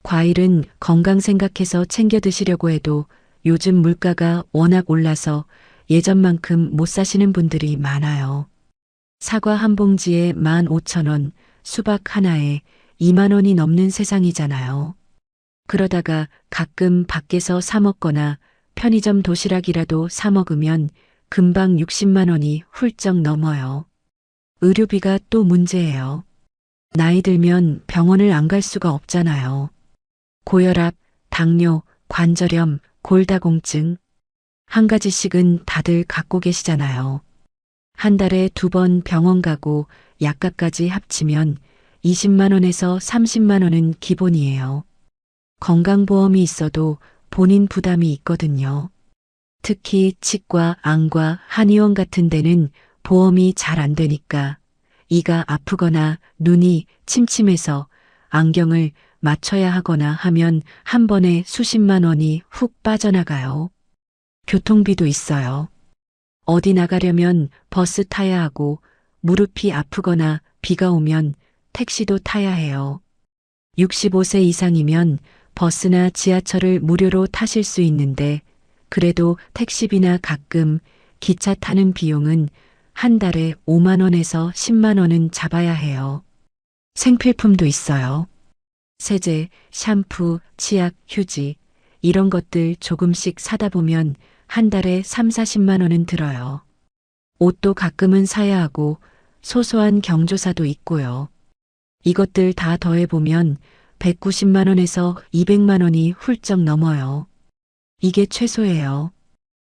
과일은 건강 생각해서 챙겨 드시려고 해도 요즘 물가가 워낙 올라서 예전만큼 못 사시는 분들이 많아요. 사과 한 봉지에 15,000원, 수박 하나에 2만 원이 넘는 세상이잖아요. 그러다가 가끔 밖에서 사 먹거나 편의점 도시락이라도 사 먹으면 금방 60만 원이 훌쩍 넘어요. 의료비가 또 문제예요. 나이 들면 병원을 안 갈 수가 없잖아요. 고혈압, 당뇨, 관절염, 골다공증. 한 가지씩은 다들 갖고 계시잖아요. 한 달에 2번 병원 가고 약값까지 합치면 20만 원에서 30만 원은 기본이에요. 건강보험이 있어도 본인 부담이 있거든요. 특히 치과, 안과, 한의원 같은 데는 보험이 잘 안 되니까 이가 아프거나 눈이 침침해서 안경을 맞춰야 하거나 하면 한 번에 수십만 원이 훅 빠져나가요. 교통비도 있어요. 어디 나가려면 버스 타야 하고 무릎이 아프거나 비가 오면 택시도 타야 해요. 65세 이상이면 버스나 지하철을 무료로 타실 수 있는데 그래도 택시비나 가끔 기차 타는 비용은 한 달에 5만 원에서 10만 원은 잡아야 해요. 생필품도 있어요. 세제, 샴푸, 치약, 휴지 이런 것들 조금씩 사다 보면 한 달에 3, 40만 원은 들어요. 옷도 가끔은 사야 하고 소소한 경조사도 있고요. 이것들 다 더해보면 190만 원에서 200만 원이 훌쩍 넘어요. 이게 최소예요.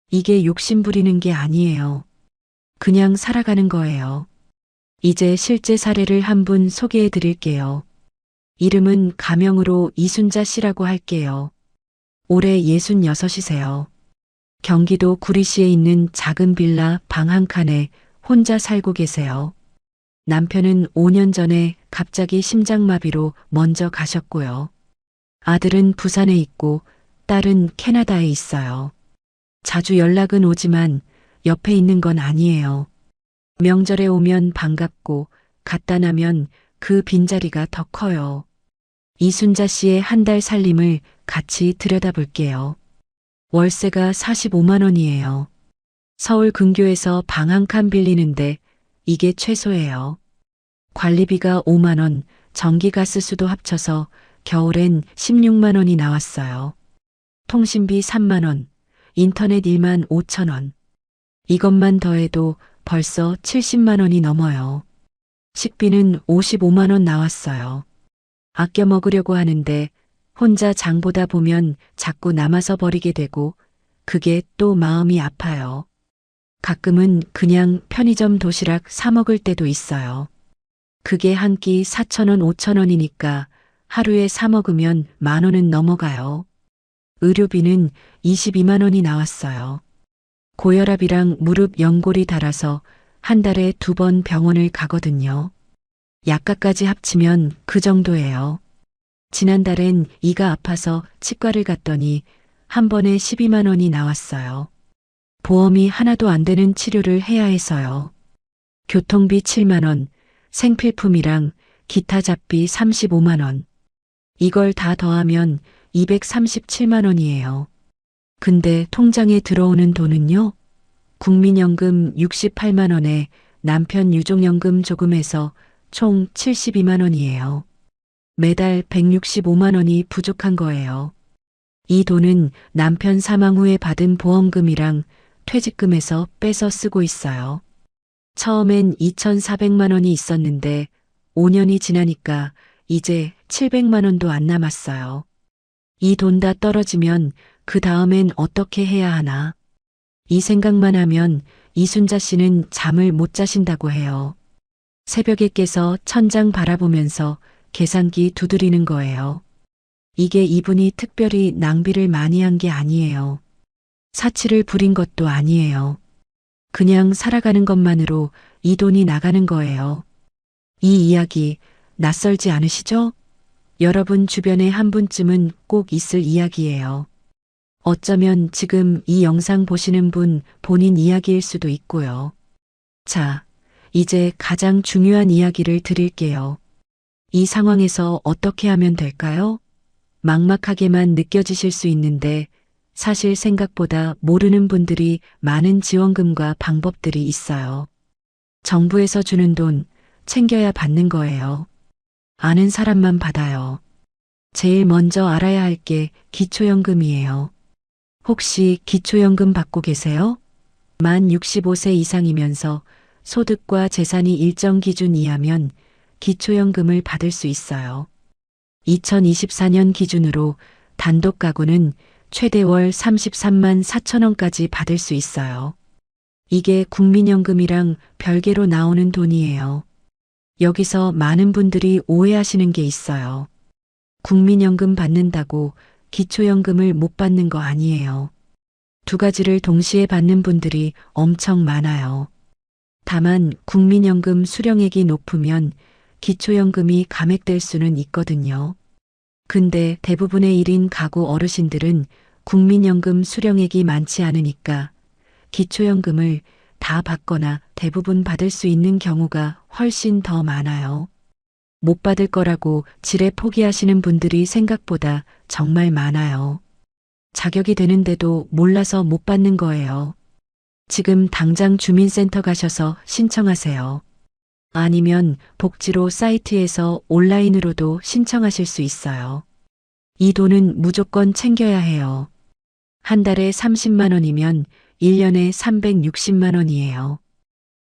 이게 욕심 부리는 게 아니에요. 그냥 살아가는 거예요. 이제 실제 사례를 한 분 소개해 드릴게요. 이름은 가명으로 이순자 씨라고 할게요. 올해 66이세요. 경기도 구리시에 있는 작은 빌라 방 한 칸에 혼자 살고 계세요. 남편은 5년 전에 갑자기 심장마비로 먼저 가셨고요. 아들은 부산에 있고 딸은 캐나다에 있어요. 자주 연락은 오지만 옆에 있는 건 아니에요. 명절에 오면 반갑고 갔다 나면 그 빈자리가 더 커요. 이순자 씨의 한 달 살림을 같이 들여다볼게요. 월세가 45만 원이에요. 서울 근교에서 방 한 칸 빌리는데 이게 최소예요. 관리비가 5만 원, 전기가스수도 합쳐서 겨울엔 16만 원이 나왔어요. 통신비 3만 원, 인터넷 1만 5천 원. 이것만 더해도 벌써 70만 원이 넘어요. 식비는 55만 원 나왔어요. 아껴 먹으려고 하는데 혼자 장 보다 보면 자꾸 남아서 버리게 되고 그게 또 마음이 아파요. 가끔은 그냥 편의점 도시락 사 먹을 때도 있어요. 그게 한 끼 4천 원, 5천 원이니까 하루에 사 먹으면 만 원은 넘어가요. 의료비는 22만 원이 나왔어요. 고혈압이랑 무릎 연골이 닳아서 한 달에 2번 병원을 가거든요. 약값까지 합치면 그 정도예요. 지난달엔 이가 아파서 치과를 갔더니 한 번에 12만 원이 나왔어요. 보험이 하나도 안 되는 치료를 해야 해서요. 교통비 7만 원, 생필품이랑 기타 잡비 35만 원. 이걸 다 더하면 237만 원이에요. 근데 통장에 들어오는 돈은요? 국민연금 68만 원에 남편 유족연금 조금 해서 총 72만 원이에요. 매달 165만 원이 부족한 거예요. 이 돈은 남편 사망 후에 받은 보험금이랑 퇴직금에서 빼서 쓰고 있어요. 처음엔 2,400만 원이 있었는데 5년이 지나니까 이제 700만 원도 안 남았어요. 이 돈 다 떨어지면 그 다음엔 어떻게 해야 하나. 이 생각만 하면 이순자 씨는 잠을 못 자신다고 해요. 새벽에 깨서 천장 바라보면서 계산기 두드리는 거예요. 이게 이분이 특별히 낭비를 많이 한 게 아니에요. 사치를 부린 것도 아니에요. 그냥 살아가는 것만으로 이 돈이 나가는 거예요. 이 이야기 낯설지 않으시죠? 여러분 주변에 한 분쯤은 꼭 있을 이야기예요. 어쩌면 지금 이 영상 보시는 분 본인 이야기일 수도 있고요. 자, 이제 가장 중요한 이야기를 드릴게요. 이 상황에서 어떻게 하면 될까요? 막막하게만 느껴지실 수 있는데 사실 생각보다 모르는 분들이 많은 지원금과 방법들이 있어요. 정부에서 주는 돈 챙겨야 받는 거예요. 아는 사람만 받아요. 제일 먼저 알아야 할 게 기초연금이에요. 혹시 기초연금 받고 계세요? 만 65세 이상이면서 소득과 재산이 일정 기준 이하면 기초연금을 받을 수 있어요. 2024년 기준으로 단독 가구는 최대 월 33만 4천 원까지 받을 수 있어요. 이게 국민연금이랑 별개로 나오는 돈이에요. 여기서 많은 분들이 오해하시는 게 있어요. 국민연금 받는다고 기초연금을 못 받는 거 아니에요. 두 가지를 동시에 받는 분들이 엄청 많아요. 다만 국민연금 수령액이 높으면 기초연금이 감액될 수는 있거든요. 근데 대부분의 1인 가구 어르신들은 국민연금 수령액이 많지 않으니까 기초연금을 다 받거나 대부분 받을 수 있는 경우가 훨씬 더 많아요. 못 받을 거라고 지레 포기하시는 분들이 생각보다 정말 많아요. 자격이 되는데도 몰라서 못 받는 거예요. 지금 당장 주민센터 가셔서 신청하세요. 아니면 복지로 사이트에서 온라인으로도 신청하실 수 있어요. 이 돈은 무조건 챙겨야 해요. 한 달에 30만 원이면 1년에 360만 원이에요.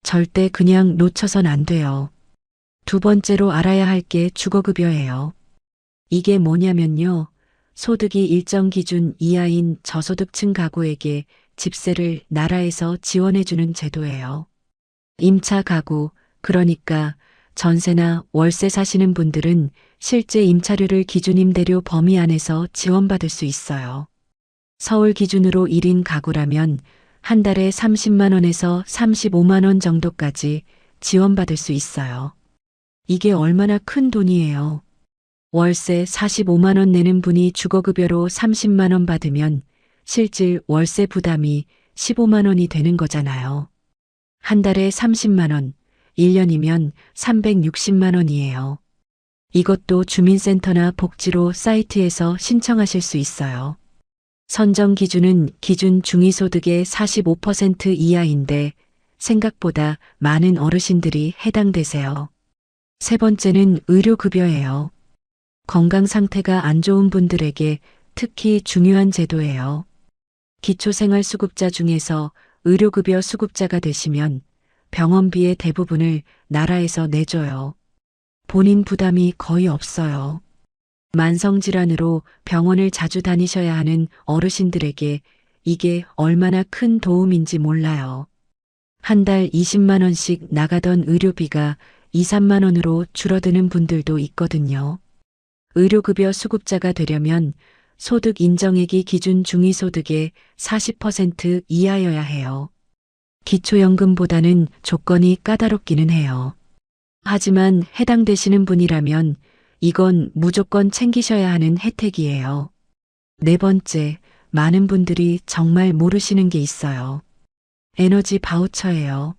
절대 그냥 놓쳐선 안 돼요. 두 번째로 알아야 할 게 주거급여예요. 이게 뭐냐면요. 소득이 일정 기준 이하인 저소득층 가구에게 집세를 나라에서 지원해주는 제도예요. 임차 가구, 그러니까 전세나 월세 사시는 분들은 실제 임차료를 기준 임대료 범위 안에서 지원받을 수 있어요. 서울 기준으로 1인 가구라면 한 달에 30만 원에서 35만 원 정도까지 지원받을 수 있어요. 이게 얼마나 큰 돈이에요. 월세 45만 원 내는 분이 주거급여로 30만 원 받으면 실질 월세 부담이 15만 원이 되는 거잖아요. 한 달에 30만 원, 1년이면 360만 원이에요. 이것도 주민센터나 복지로 사이트에서 신청하실 수 있어요. 선정 기준은 기준 중위소득의 45% 이하인데 생각보다 많은 어르신들이 해당되세요. 세 번째는 의료급여예요. 건강 상태가 안 좋은 분들에게 특히 중요한 제도예요. 기초생활수급자 중에서 의료급여 수급자가 되시면 병원비의 대부분을 나라에서 내줘요. 본인 부담이 거의 없어요. 만성질환으로 병원을 자주 다니셔야 하는 어르신들에게 이게 얼마나 큰 도움인지 몰라요. 한 달 20만 원씩 나가던 의료비가 2, 3만 원으로 줄어드는 분들도 있거든요. 의료급여 수급자가 되려면 소득 인정액이 기준 중위소득의 40% 이하여야 해요. 기초연금보다는 조건이 까다롭기는 해요. 하지만 해당되시는 분이라면 이건 무조건 챙기셔야 하는 혜택이에요. 네 번째, 많은 분들이 정말 모르시는 게 있어요. 에너지 바우처예요.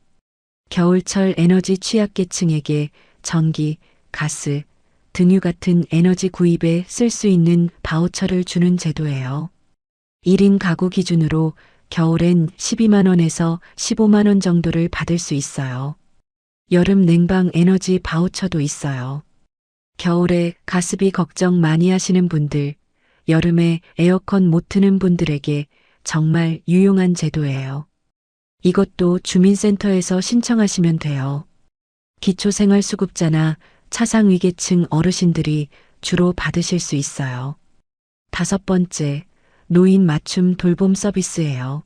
겨울철 에너지 취약계층에게 전기, 가스, 등유 같은 에너지 구입에 쓸 수 있는 바우처를 주는 제도예요. 1인 가구 기준으로 겨울엔 12만 원에서 15만 원 정도를 받을 수 있어요. 여름 냉방 에너지 바우처도 있어요. 겨울에 가스비 걱정 많이 하시는 분들, 여름에 에어컨 못 트는 분들에게 정말 유용한 제도예요. 이것도 주민센터에서 신청하시면 돼요. 기초생활수급자나 차상위계층 어르신들이 주로 받으실 수 있어요. 다섯 번째, 노인 맞춤 돌봄 서비스예요.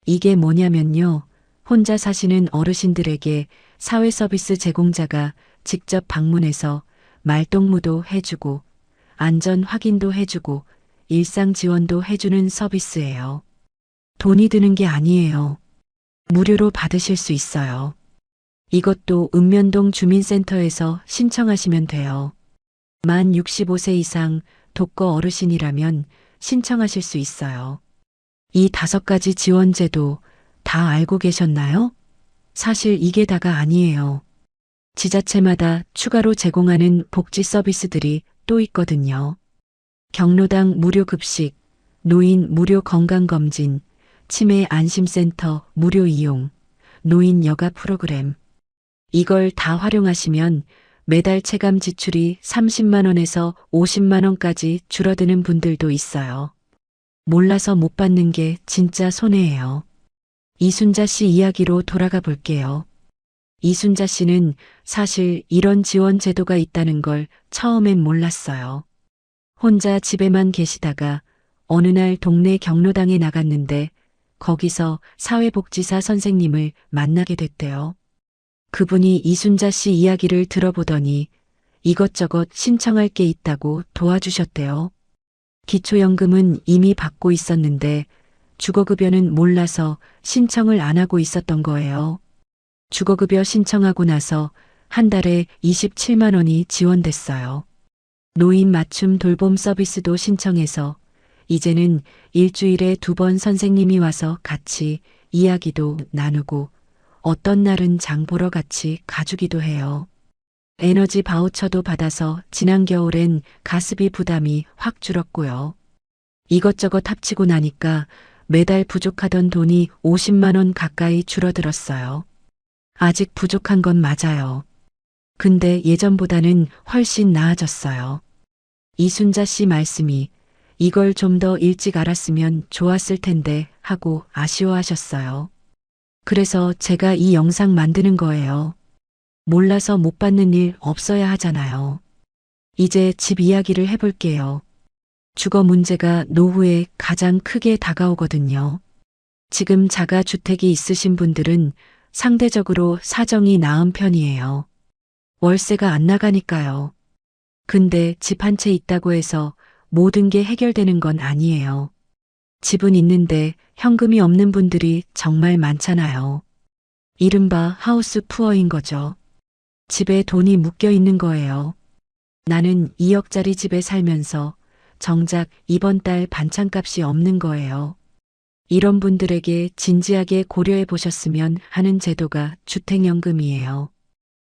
이게 뭐냐면요. 혼자 사시는 어르신들에게 사회서비스 제공자가 직접 방문해서 말동무도 해주고 안전 확인도 해주고 일상 지원도 해주는 서비스예요. 돈이 드는 게 아니에요. 무료로 받으실 수 있어요. 이것도 읍면동 주민센터에서 신청하시면 돼요. 만 65세 이상 독거 어르신이라면 신청하실 수 있어요. 이 5가지 지원제도 다 알고 계셨나요? 사실 이게 다가 아니에요. 지자체마다 추가로 제공하는 복지 서비스들이 또 있거든요. 경로당 무료 급식, 노인 무료 건강검진, 치매 안심센터 무료 이용, 노인 여가 프로그램. 이걸 다 활용하시면 매달 체감 지출이 30만 원에서 50만 원까지 줄어드는 분들도 있어요. 몰라서 못 받는 게 진짜 손해예요. 이순자 씨 이야기로 돌아가 볼게요. 이순자 씨는 사실 이런 지원 제도가 있다는 걸 처음엔 몰랐어요. 혼자 집에만 계시다가 어느 날 동네 경로당에 나갔는데 거기서 사회복지사 선생님을 만나게 됐대요. 그분이 이순자 씨 이야기를 들어보더니 이것저것 신청할 게 있다고 도와주셨대요. 기초연금은 이미 받고 있었는데 주거급여는 몰라서 신청을 안 하고 있었던 거예요. 주거급여 신청하고 나서 한 달에 27만 원이 지원됐어요. 노인 맞춤 돌봄 서비스도 신청해서 이제는 일주일에 2번 선생님이 와서 같이 이야기도 나누고 어떤 날은 장 보러 같이 가주기도 해요. 에너지 바우처도 받아서 지난 겨울엔 가스비 부담이 확 줄었고요. 이것저것 합치고 나니까 매달 부족하던 돈이 50만 원 가까이 줄어들었어요. 아직 부족한 건 맞아요. 근데 예전보다는 훨씬 나아졌어요. 이순자 씨 말씀이 이걸 좀 더 일찍 알았으면 좋았을 텐데 하고 아쉬워하셨어요. 그래서 제가 이 영상 만드는 거예요. 몰라서 못 받는 일 없어야 하잖아요. 이제 집 이야기를 해볼게요. 주거 문제가 노후에 가장 크게 다가오거든요. 지금 자가주택이 있으신 분들은 상대적으로 사정이 나은 편이에요. 월세가 안 나가니까요. 근데 집 한 채 있다고 해서 모든 게 해결되는 건 아니에요. 집은 있는데 현금이 없는 분들이 정말 많잖아요. 이른바 하우스 푸어인 거죠. 집에 돈이 묶여 있는 거예요. 나는 2억짜리 집에 살면서 정작 이번 달 반찬값이 없는 거예요. 이런 분들에게 진지하게 고려해 보셨으면 하는 제도가 주택연금이에요.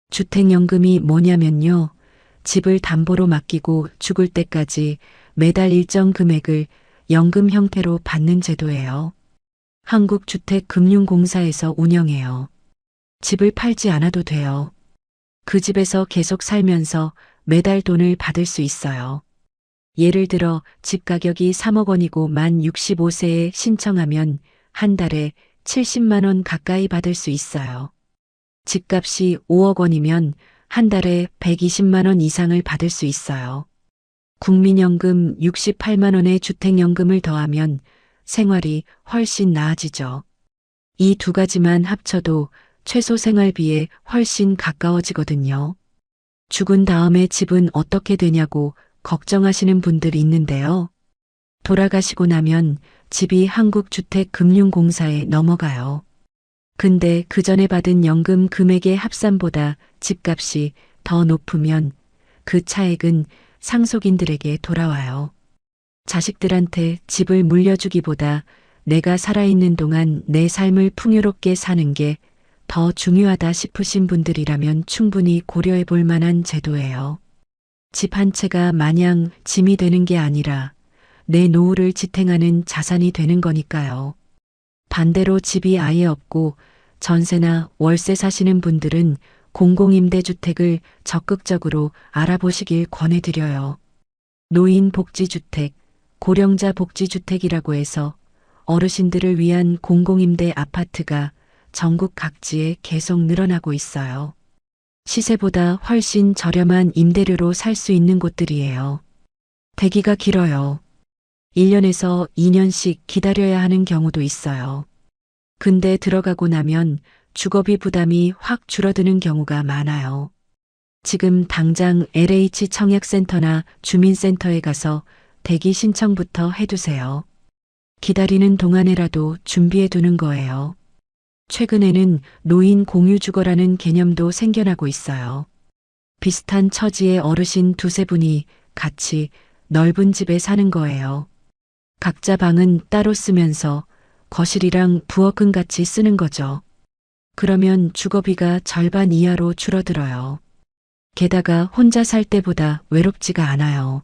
주택연금이 뭐냐면요. 집을 담보로 맡기고 죽을 때까지 매달 일정 금액을 연금 형태로 받는 제도예요. 한국주택금융공사에서 운영해요. 집을 팔지 않아도 돼요. 그 집에서 계속 살면서 매달 돈을 받을 수 있어요. 예를 들어 집 가격이 3억 원이고 만 65세에 신청하면 한 달에 70만 원 가까이 받을 수 있어요. 집값이 5억 원이면 한 달에 120만 원 이상을 받을 수 있어요. 국민연금 68만 원의 주택연금을 더하면 생활이 훨씬 나아지죠. 이 두 가지만 합쳐도 최소 생활비에 훨씬 가까워지거든요. 죽은 다음에 집은 어떻게 되냐고 걱정하시는 분들이 있는데요. 돌아가시고 나면 집이 한국주택금융공사에 넘어가요. 근데 그 전에 받은 연금 금액의 합산보다 집값이 더 높으면 그 차액은 상속인들에게 돌아와요. 자식들한테 집을 물려주기보다 내가 살아있는 동안 내 삶을 풍요롭게 사는 게 더 중요하다 싶으신 분들이라면 충분히 고려해 볼 만한 제도예요. 집 한 채가 마냥 짐이 되는 게 아니라 내 노후를 지탱하는 자산이 되는 거니까요. 반대로 집이 아예 없고 전세나 월세 사시는 분들은 공공임대주택을 적극적으로 알아보시길 권해드려요. 노인복지주택, 고령자 복지주택이라고 해서 어르신들을 위한 공공임대 아파트가 전국 각지에 계속 늘어나고 있어요. 시세보다 훨씬 저렴한 임대료로 살 수 있는 곳들이에요. 대기가 길어요. 1년에서 2년씩 기다려야 하는 경우도 있어요. 근데 들어가고 나면 주거비 부담이 확 줄어드는 경우가 많아요. 지금 당장 LH 청약센터나 주민센터에 가서 대기 신청부터 해두세요. 기다리는 동안에라도 준비해 두는 거예요. 최근에는 노인 공유주거라는 개념도 생겨나고 있어요. 비슷한 처지의 어르신 두세 분이 같이 넓은 집에 사는 거예요. 각자 방은 따로 쓰면서 거실이랑 부엌은 같이 쓰는 거죠. 그러면 주거비가 절반 이하로 줄어들어요. 게다가 혼자 살 때보다 외롭지가 않아요.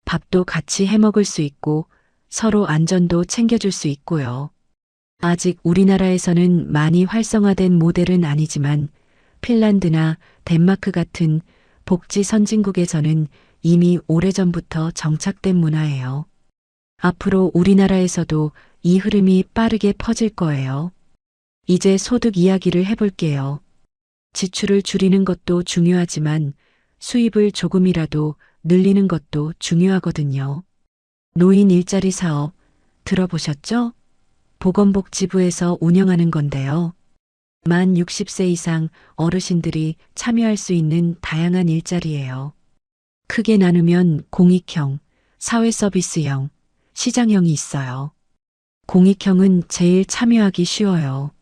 밥도 같이 해 먹을 수 있고 서로 안전도 챙겨줄 수 있고요. 아직 우리나라에서는 많이 활성화된 모델은 아니지만 핀란드나 덴마크 같은 복지 선진국에서는 이미 오래전부터 정착된 문화예요. 앞으로 우리나라에서도 이 흐름이 빠르게 퍼질 거예요. 이제 소득 이야기를 해볼게요. 지출을 줄이는 것도 중요하지만 수입을 조금이라도 늘리는 것도 중요하거든요. 노인 일자리 사업 들어보셨죠? 보건복지부에서 운영하는 건데요. 만 60세 이상 어르신들이 참여할 수 있는 다양한 일자리예요. 크게 나누면 공익형, 사회서비스형, 시장형이 있어요. 공익형은 제일 참여하기 쉬워요.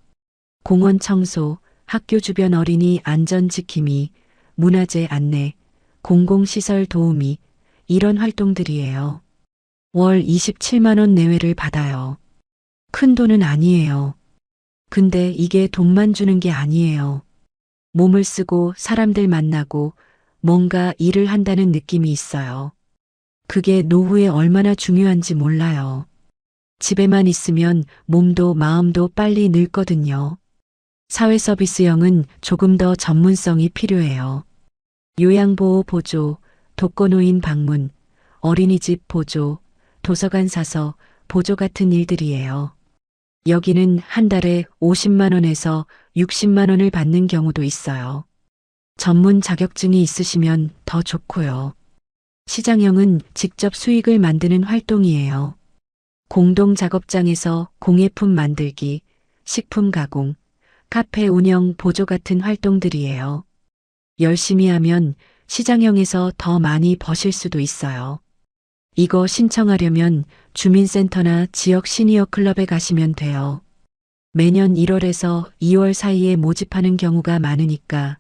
공원 청소, 학교 주변 어린이 안전 지킴이, 문화재 안내, 공공시설 도우미, 이런 활동들이에요. 월 27만 원 내외를 받아요. 큰 돈은 아니에요. 근데 이게 돈만 주는 게 아니에요. 몸을 쓰고 사람들 만나고 뭔가 일을 한다는 느낌이 있어요. 그게 노후에 얼마나 중요한지 몰라요. 집에만 있으면 몸도 마음도 빨리 늙거든요. 사회서비스형은 조금 더 전문성이 필요해요. 요양보호 보조, 독거노인 방문, 어린이집 보조, 도서관 사서 보조 같은 일들이에요. 여기는 한 달에 50만 원에서 60만 원을 받는 경우도 있어요. 전문 자격증이 있으시면 더 좋고요. 시장형은 직접 수익을 만드는 활동이에요. 공동 작업장에서 공예품 만들기, 식품 가공, 카페 운영 보조 같은 활동들이에요. 열심히 하면 시장형에서 더 많이 버실 수도 있어요. 이거 신청하려면 주민센터나 지역 시니어 클럽에 가시면 돼요. 매년 1월에서 2월 사이에 모집하는 경우가 많으니까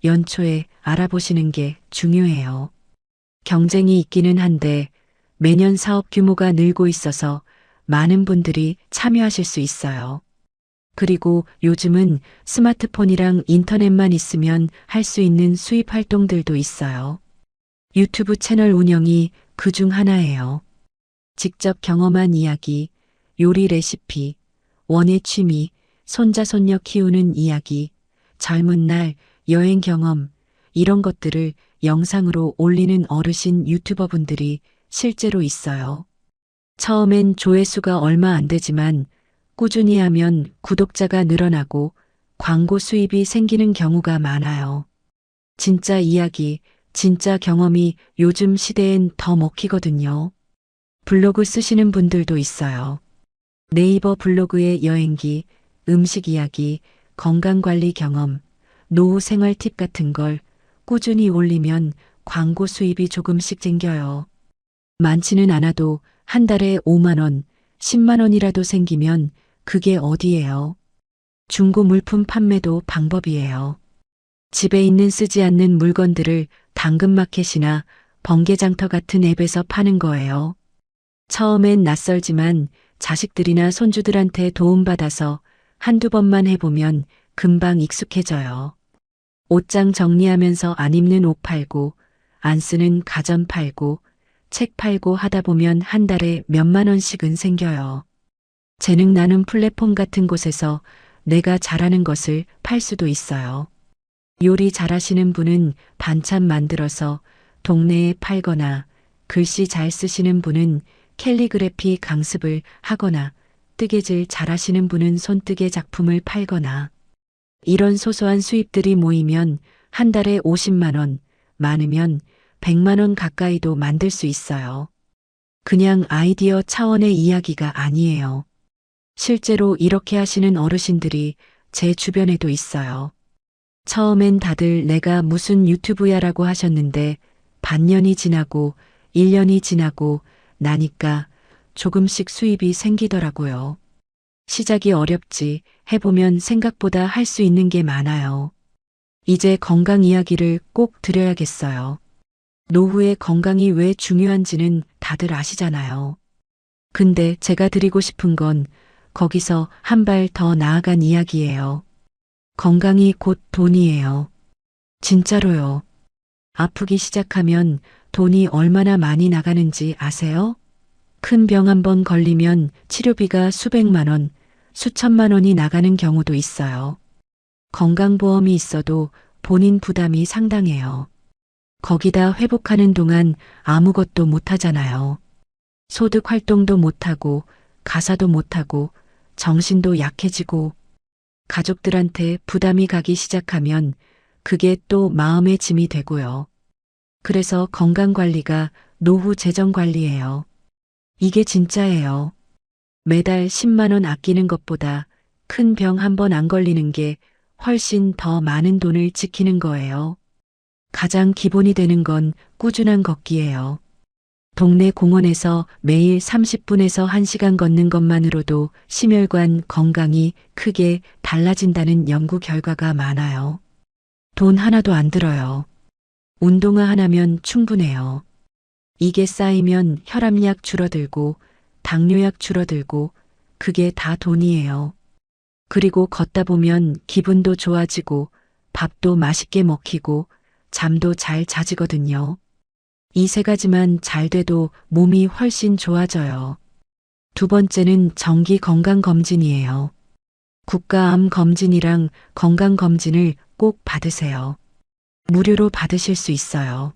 연초에 알아보시는 게 중요해요. 경쟁이 있기는 한데 매년 사업 규모가 늘고 있어서 많은 분들이 참여하실 수 있어요. 그리고 요즘은 스마트폰이랑 인터넷만 있으면 할 수 있는 수입 활동들도 있어요. 유튜브 채널 운영이 그 중 하나예요. 직접 경험한 이야기, 요리 레시피, 원예 취미, 손자 손녀 키우는 이야기, 젊은 날 여행 경험, 이런 것들을 영상으로 올리는 어르신 유튜버분들이 실제로 있어요. 처음엔 조회수가 얼마 안 되지만 꾸준히 하면 구독자가 늘어나고 광고 수입이 생기는 경우가 많아요. 진짜 이야기, 진짜 경험이 요즘 시대엔 더 먹히거든요. 블로그 쓰시는 분들도 있어요. 네이버 블로그에 여행기, 음식 이야기, 건강관리 경험, 노후 생활 팁 같은 걸 꾸준히 올리면 광고 수입이 조금씩 생겨요. 많지는 않아도 한 달에 5만 원, 10만 원이라도 생기면 그게 어디예요? 중고 물품 판매도 방법이에요. 집에 있는 쓰지 않는 물건들을 당근마켓이나 번개장터 같은 앱에서 파는 거예요. 처음엔 낯설지만 자식들이나 손주들한테 도움받아서 한두 번만 해보면 금방 익숙해져요. 옷장 정리하면서 안 입는 옷 팔고, 안 쓰는 가전 팔고, 책 팔고 하다 보면 한 달에 몇만 원씩은 생겨요. 재능 나눔 플랫폼 같은 곳에서 내가 잘하는 것을 팔 수도 있어요. 요리 잘하시는 분은 반찬 만들어서 동네에 팔거나, 글씨 잘 쓰시는 분은 캘리그래피 강습을 하거나, 뜨개질 잘하시는 분은 손뜨개 작품을 팔거나, 이런 소소한 수입들이 모이면 한 달에 50만 원, 많으면 100만 원 가까이도 만들 수 있어요. 그냥 아이디어 차원의 이야기가 아니에요. 실제로 이렇게 하시는 어르신들이 제 주변에도 있어요. 처음엔 다들 내가 무슨 유튜브야라고 하셨는데 반년이 지나고 1년이 지나고 나니까 조금씩 수입이 생기더라고요. 시작이 어렵지, 해보면 생각보다 할 수 있는 게 많아요. 이제 건강 이야기를 꼭 드려야겠어요. 노후의 건강이 왜 중요한지는 다들 아시잖아요. 근데 제가 드리고 싶은 건 거기서 한 발 더 나아간 이야기예요. 건강이 곧 돈이에요. 진짜로요. 아프기 시작하면 돈이 얼마나 많이 나가는지 아세요? 큰 병 한 번 걸리면 치료비가 수백만 원, 수천만 원이 나가는 경우도 있어요. 건강보험이 있어도 본인 부담이 상당해요. 거기다 회복하는 동안 아무것도 못하잖아요. 소득 활동도 못하고, 가사도 못하고, 정신도 약해지고, 가족들한테 부담이 가기 시작하면 그게 또 마음의 짐이 되고요. 그래서 건강관리가 노후 재정관리예요. 이게 진짜예요. 매달 10만 원 아끼는 것보다 큰 병 한 번 안 걸리는 게 훨씬 더 많은 돈을 지키는 거예요. 가장 기본이 되는 건 꾸준한 걷기예요. 동네 공원에서 매일 30분에서 1시간 걷는 것만으로도 심혈관 건강이 크게 달라진다는 연구 결과가 많아요. 돈 하나도 안 들어요. 운동화 하나면 충분해요. 이게 쌓이면 혈압약 줄어들고 당뇨약 줄어들고 그게 다 돈이에요. 그리고 걷다 보면 기분도 좋아지고 밥도 맛있게 먹히고 잠도 잘 자지거든요. 이 세 가지만 잘 돼도 몸이 훨씬 좋아져요. 두 번째는 정기 건강검진이에요. 국가암 검진이랑 건강검진을 꼭 받으세요. 무료로 받으실 수 있어요.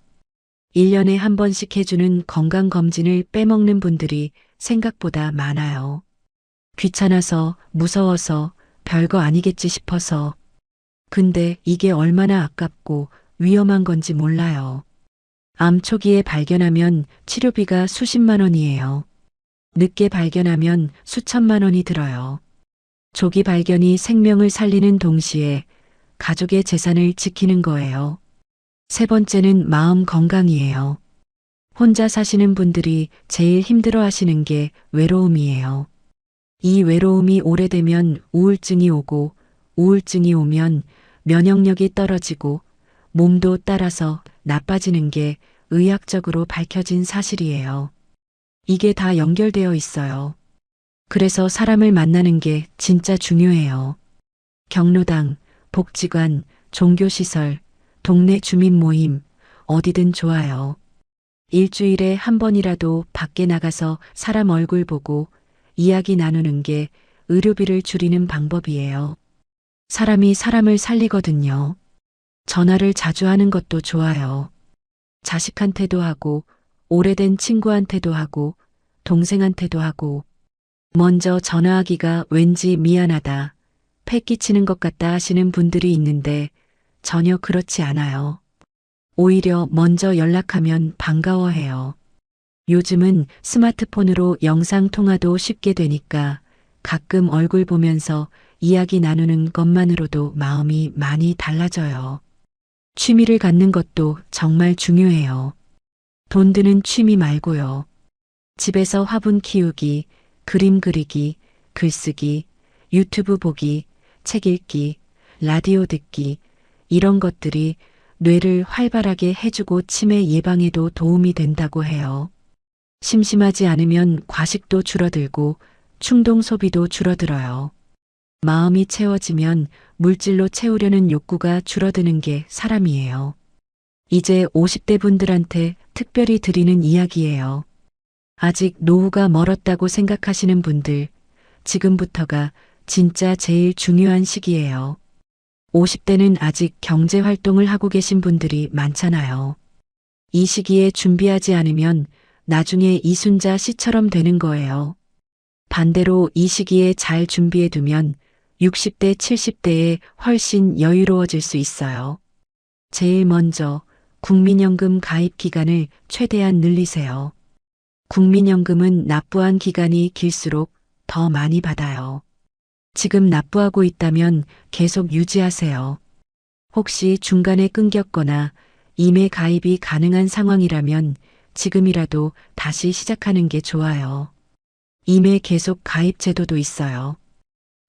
1년에 한 번씩 해주는 건강검진을 빼먹는 분들이 생각보다 많아요. 귀찮아서, 무서워서, 별거 아니겠지 싶어서. 근데 이게 얼마나 아깝고 위험한 건지 몰라요. 암 초기에 발견하면 치료비가 수십만 원이에요. 늦게 발견하면 수천만 원이 들어요. 조기 발견이 생명을 살리는 동시에 가족의 재산을 지키는 거예요. 세 번째는 마음 건강이에요. 혼자 사시는 분들이 제일 힘들어 하시는 게 외로움이에요. 이 외로움이 오래되면 우울증이 오고, 우울증이 오면 면역력이 떨어지고 몸도 따라서 나빠지는 게 의학적으로 밝혀진 사실이에요. 이게 다 연결되어 있어요. 그래서 사람을 만나는 게 진짜 중요해요. 경로당, 복지관, 종교시설, 동네 주민 모임, 어디든 좋아요. 일주일에 한 번이라도 밖에 나가서 사람 얼굴 보고 이야기 나누는 게 의료비를 줄이는 방법이에요. 사람이 사람을 살리거든요. 전화를 자주 하는 것도 좋아요. 자식한테도 하고, 오래된 친구한테도 하고, 동생한테도 하고, 먼저 전화하기가 왠지 미안하다, 패 끼치는 것 같다 하시는 분들이 있는데 전혀 그렇지 않아요. 오히려 먼저 연락하면 반가워해요. 요즘은 스마트폰으로 영상 통화도 쉽게 되니까 가끔 얼굴 보면서 이야기 나누는 것만으로도 마음이 많이 달라져요. 취미를 갖는 것도 정말 중요해요. 돈 드는 취미 말고요. 집에서 화분 키우기, 그림 그리기, 글쓰기, 유튜브 보기, 책 읽기, 라디오 듣기, 이런 것들이 뇌를 활발하게 해주고 치매 예방에도 도움이 된다고 해요. 심심하지 않으면 과식도 줄어들고 충동 소비도 줄어들어요. 마음이 채워지면 물질로 채우려는 욕구가 줄어드는 게 사람이에요. 이제 50대 분들한테 특별히 드리는 이야기예요. 아직 노후가 멀었다고 생각하시는 분들, 지금부터가 진짜 제일 중요한 시기예요. 50대는 아직 경제 활동을 하고 계신 분들이 많잖아요. 이 시기에 준비하지 않으면 나중에 이순자 씨처럼 되는 거예요. 반대로 이 시기에 잘 준비해 두면 60대, 70대에 훨씬 여유로워질 수 있어요. 제일 먼저 국민연금 가입 기간을 최대한 늘리세요. 국민연금은 납부한 기간이 길수록 더 많이 받아요. 지금 납부하고 있다면 계속 유지하세요. 혹시 중간에 끊겼거나 임해 가입이 가능한 상황이라면 지금이라도 다시 시작하는 게 좋아요. 임해 계속 가입 제도도 있어요.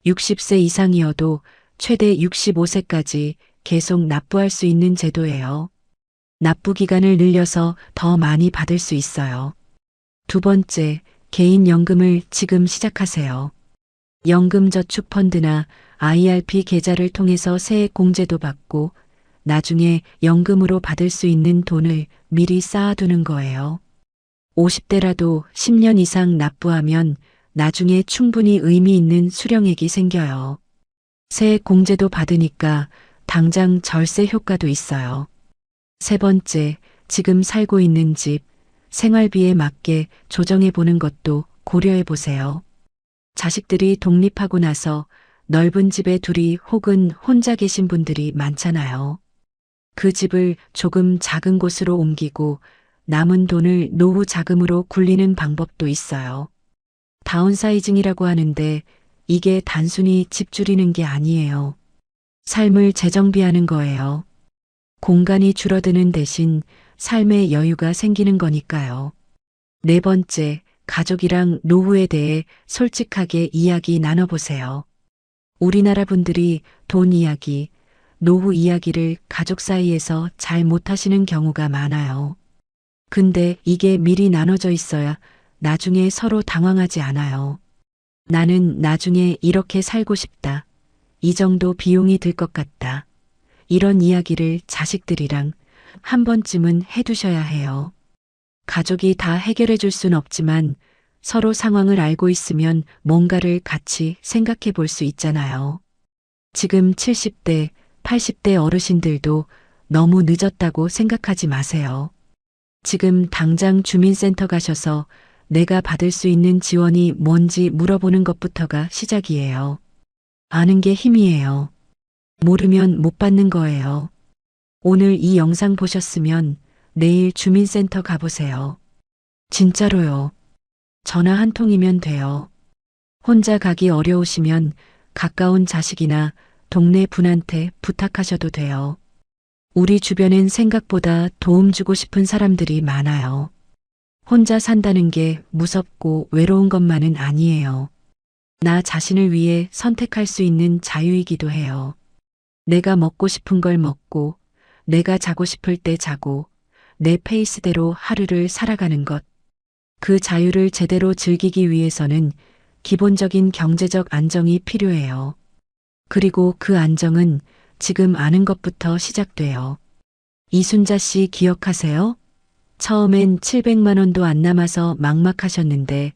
60세 이상이어도 최대 65세까지 계속 납부할 수 있는 제도예요. 납부 기간을 늘려서 더 많이 받을 수 있어요. 두 번째, 개인연금을 지금 시작하세요. 연금저축펀드나 IRP 계좌를 통해서 세액공제도 받고 나중에 연금으로 받을 수 있는 돈을 미리 쌓아두는 거예요. 50대라도 10년 이상 납부하면 나중에 충분히 의미 있는 수령액이 생겨요. 세액공제도 받으니까 당장 절세 효과도 있어요. 세 번째, 지금 살고 있는 집, 생활비에 맞게 조정해 보는 것도 고려해 보세요. 자식들이 독립하고 나서 넓은 집에 둘이 혹은 혼자 계신 분들이 많잖아요. 그 집을 조금 작은 곳으로 옮기고 남은 돈을 노후 자금으로 굴리는 방법도 있어요. 다운사이징이라고 하는데 이게 단순히 집 줄이는 게 아니에요. 삶을 재정비하는 거예요. 공간이 줄어드는 대신 삶의 여유가 생기는 거니까요. 네 번째, 가족이랑 노후에 대해 솔직하게 이야기 나눠보세요. 우리나라 분들이 돈 이야기, 노후 이야기를 가족 사이에서 잘 못하시는 경우가 많아요. 근데 이게 미리 나눠져 있어야 나중에 서로 당황하지 않아요. 나는 나중에 이렇게 살고 싶다. 이 정도 비용이 들 것 같다. 이런 이야기를 자식들이랑 한 번쯤은 해두셔야 해요. 가족이 다 해결해 줄 순 없지만 서로 상황을 알고 있으면 뭔가를 같이 생각해 볼 수 있잖아요. 지금 70대, 80대 어르신들도 너무 늦었다고 생각하지 마세요. 지금 당장 주민센터 가셔서 내가 받을 수 있는 지원이 뭔지 물어보는 것부터가 시작이에요. 아는 게 힘이에요. 모르면 못 받는 거예요. 오늘 이 영상 보셨으면 내일 주민센터 가보세요. 진짜로요. 전화 한 통이면 돼요. 혼자 가기 어려우시면 가까운 자식이나 동네 분한테 부탁하셔도 돼요. 우리 주변엔 생각보다 도움 주고 싶은 사람들이 많아요. 혼자 산다는 게 무섭고 외로운 것만은 아니에요. 나 자신을 위해 선택할 수 있는 자유이기도 해요. 내가 먹고 싶은 걸 먹고, 내가 자고 싶을 때 자고, 내 페이스대로 하루를 살아가는 것. 그 자유를 제대로 즐기기 위해서는 기본적인 경제적 안정이 필요해요. 그리고 그 안정은 지금 아는 것부터 시작돼요. 이순자 씨 기억하세요? 처음엔 700만 원도 안 남아서 막막하셨는데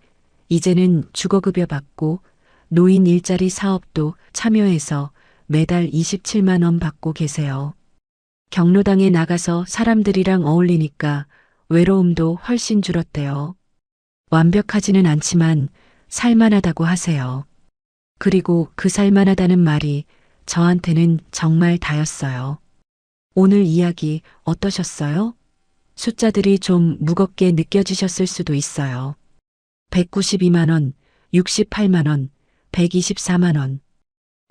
이제는 주거급여 받고 노인 일자리 사업도 참여해서 매달 27만 원 받고 계세요. 경로당에 나가서 사람들이랑 어울리니까 외로움도 훨씬 줄었대요. 완벽하지는 않지만 살만하다고 하세요. 그리고 그 살만하다는 말이 저한테는 정말 다였어요. 오늘 이야기 어떠셨어요? 숫자들이 좀 무겁게 느껴지셨을 수도 있어요. 192만 원, 68만 원, 124만 원.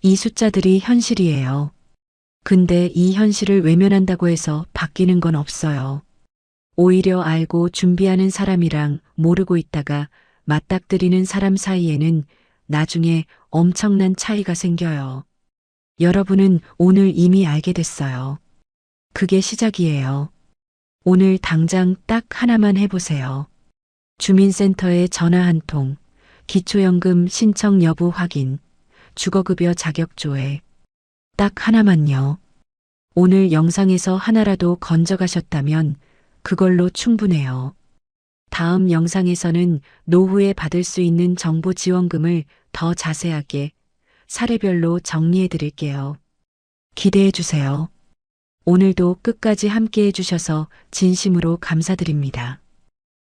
이 숫자들이 현실이에요. 근데 이 현실을 외면한다고 해서 바뀌는 건 없어요. 오히려 알고 준비하는 사람이랑 모르고 있다가 맞닥뜨리는 사람 사이에는 나중에 엄청난 차이가 생겨요. 여러분은 오늘 이미 알게 됐어요. 그게 시작이에요. 오늘 당장 딱 하나만 해보세요. 주민센터에 전화 한 통, 기초연금 신청 여부 확인, 주거급여 자격 조회. 딱 하나만요. 오늘 영상에서 하나라도 건져가셨다면 그걸로 충분해요. 다음 영상에서는 노후에 받을 수 있는 정부 지원금을 더 자세하게 사례별로 정리해 드릴게요. 기대해 주세요. 오늘도 끝까지 함께 해주셔서 진심으로 감사드립니다.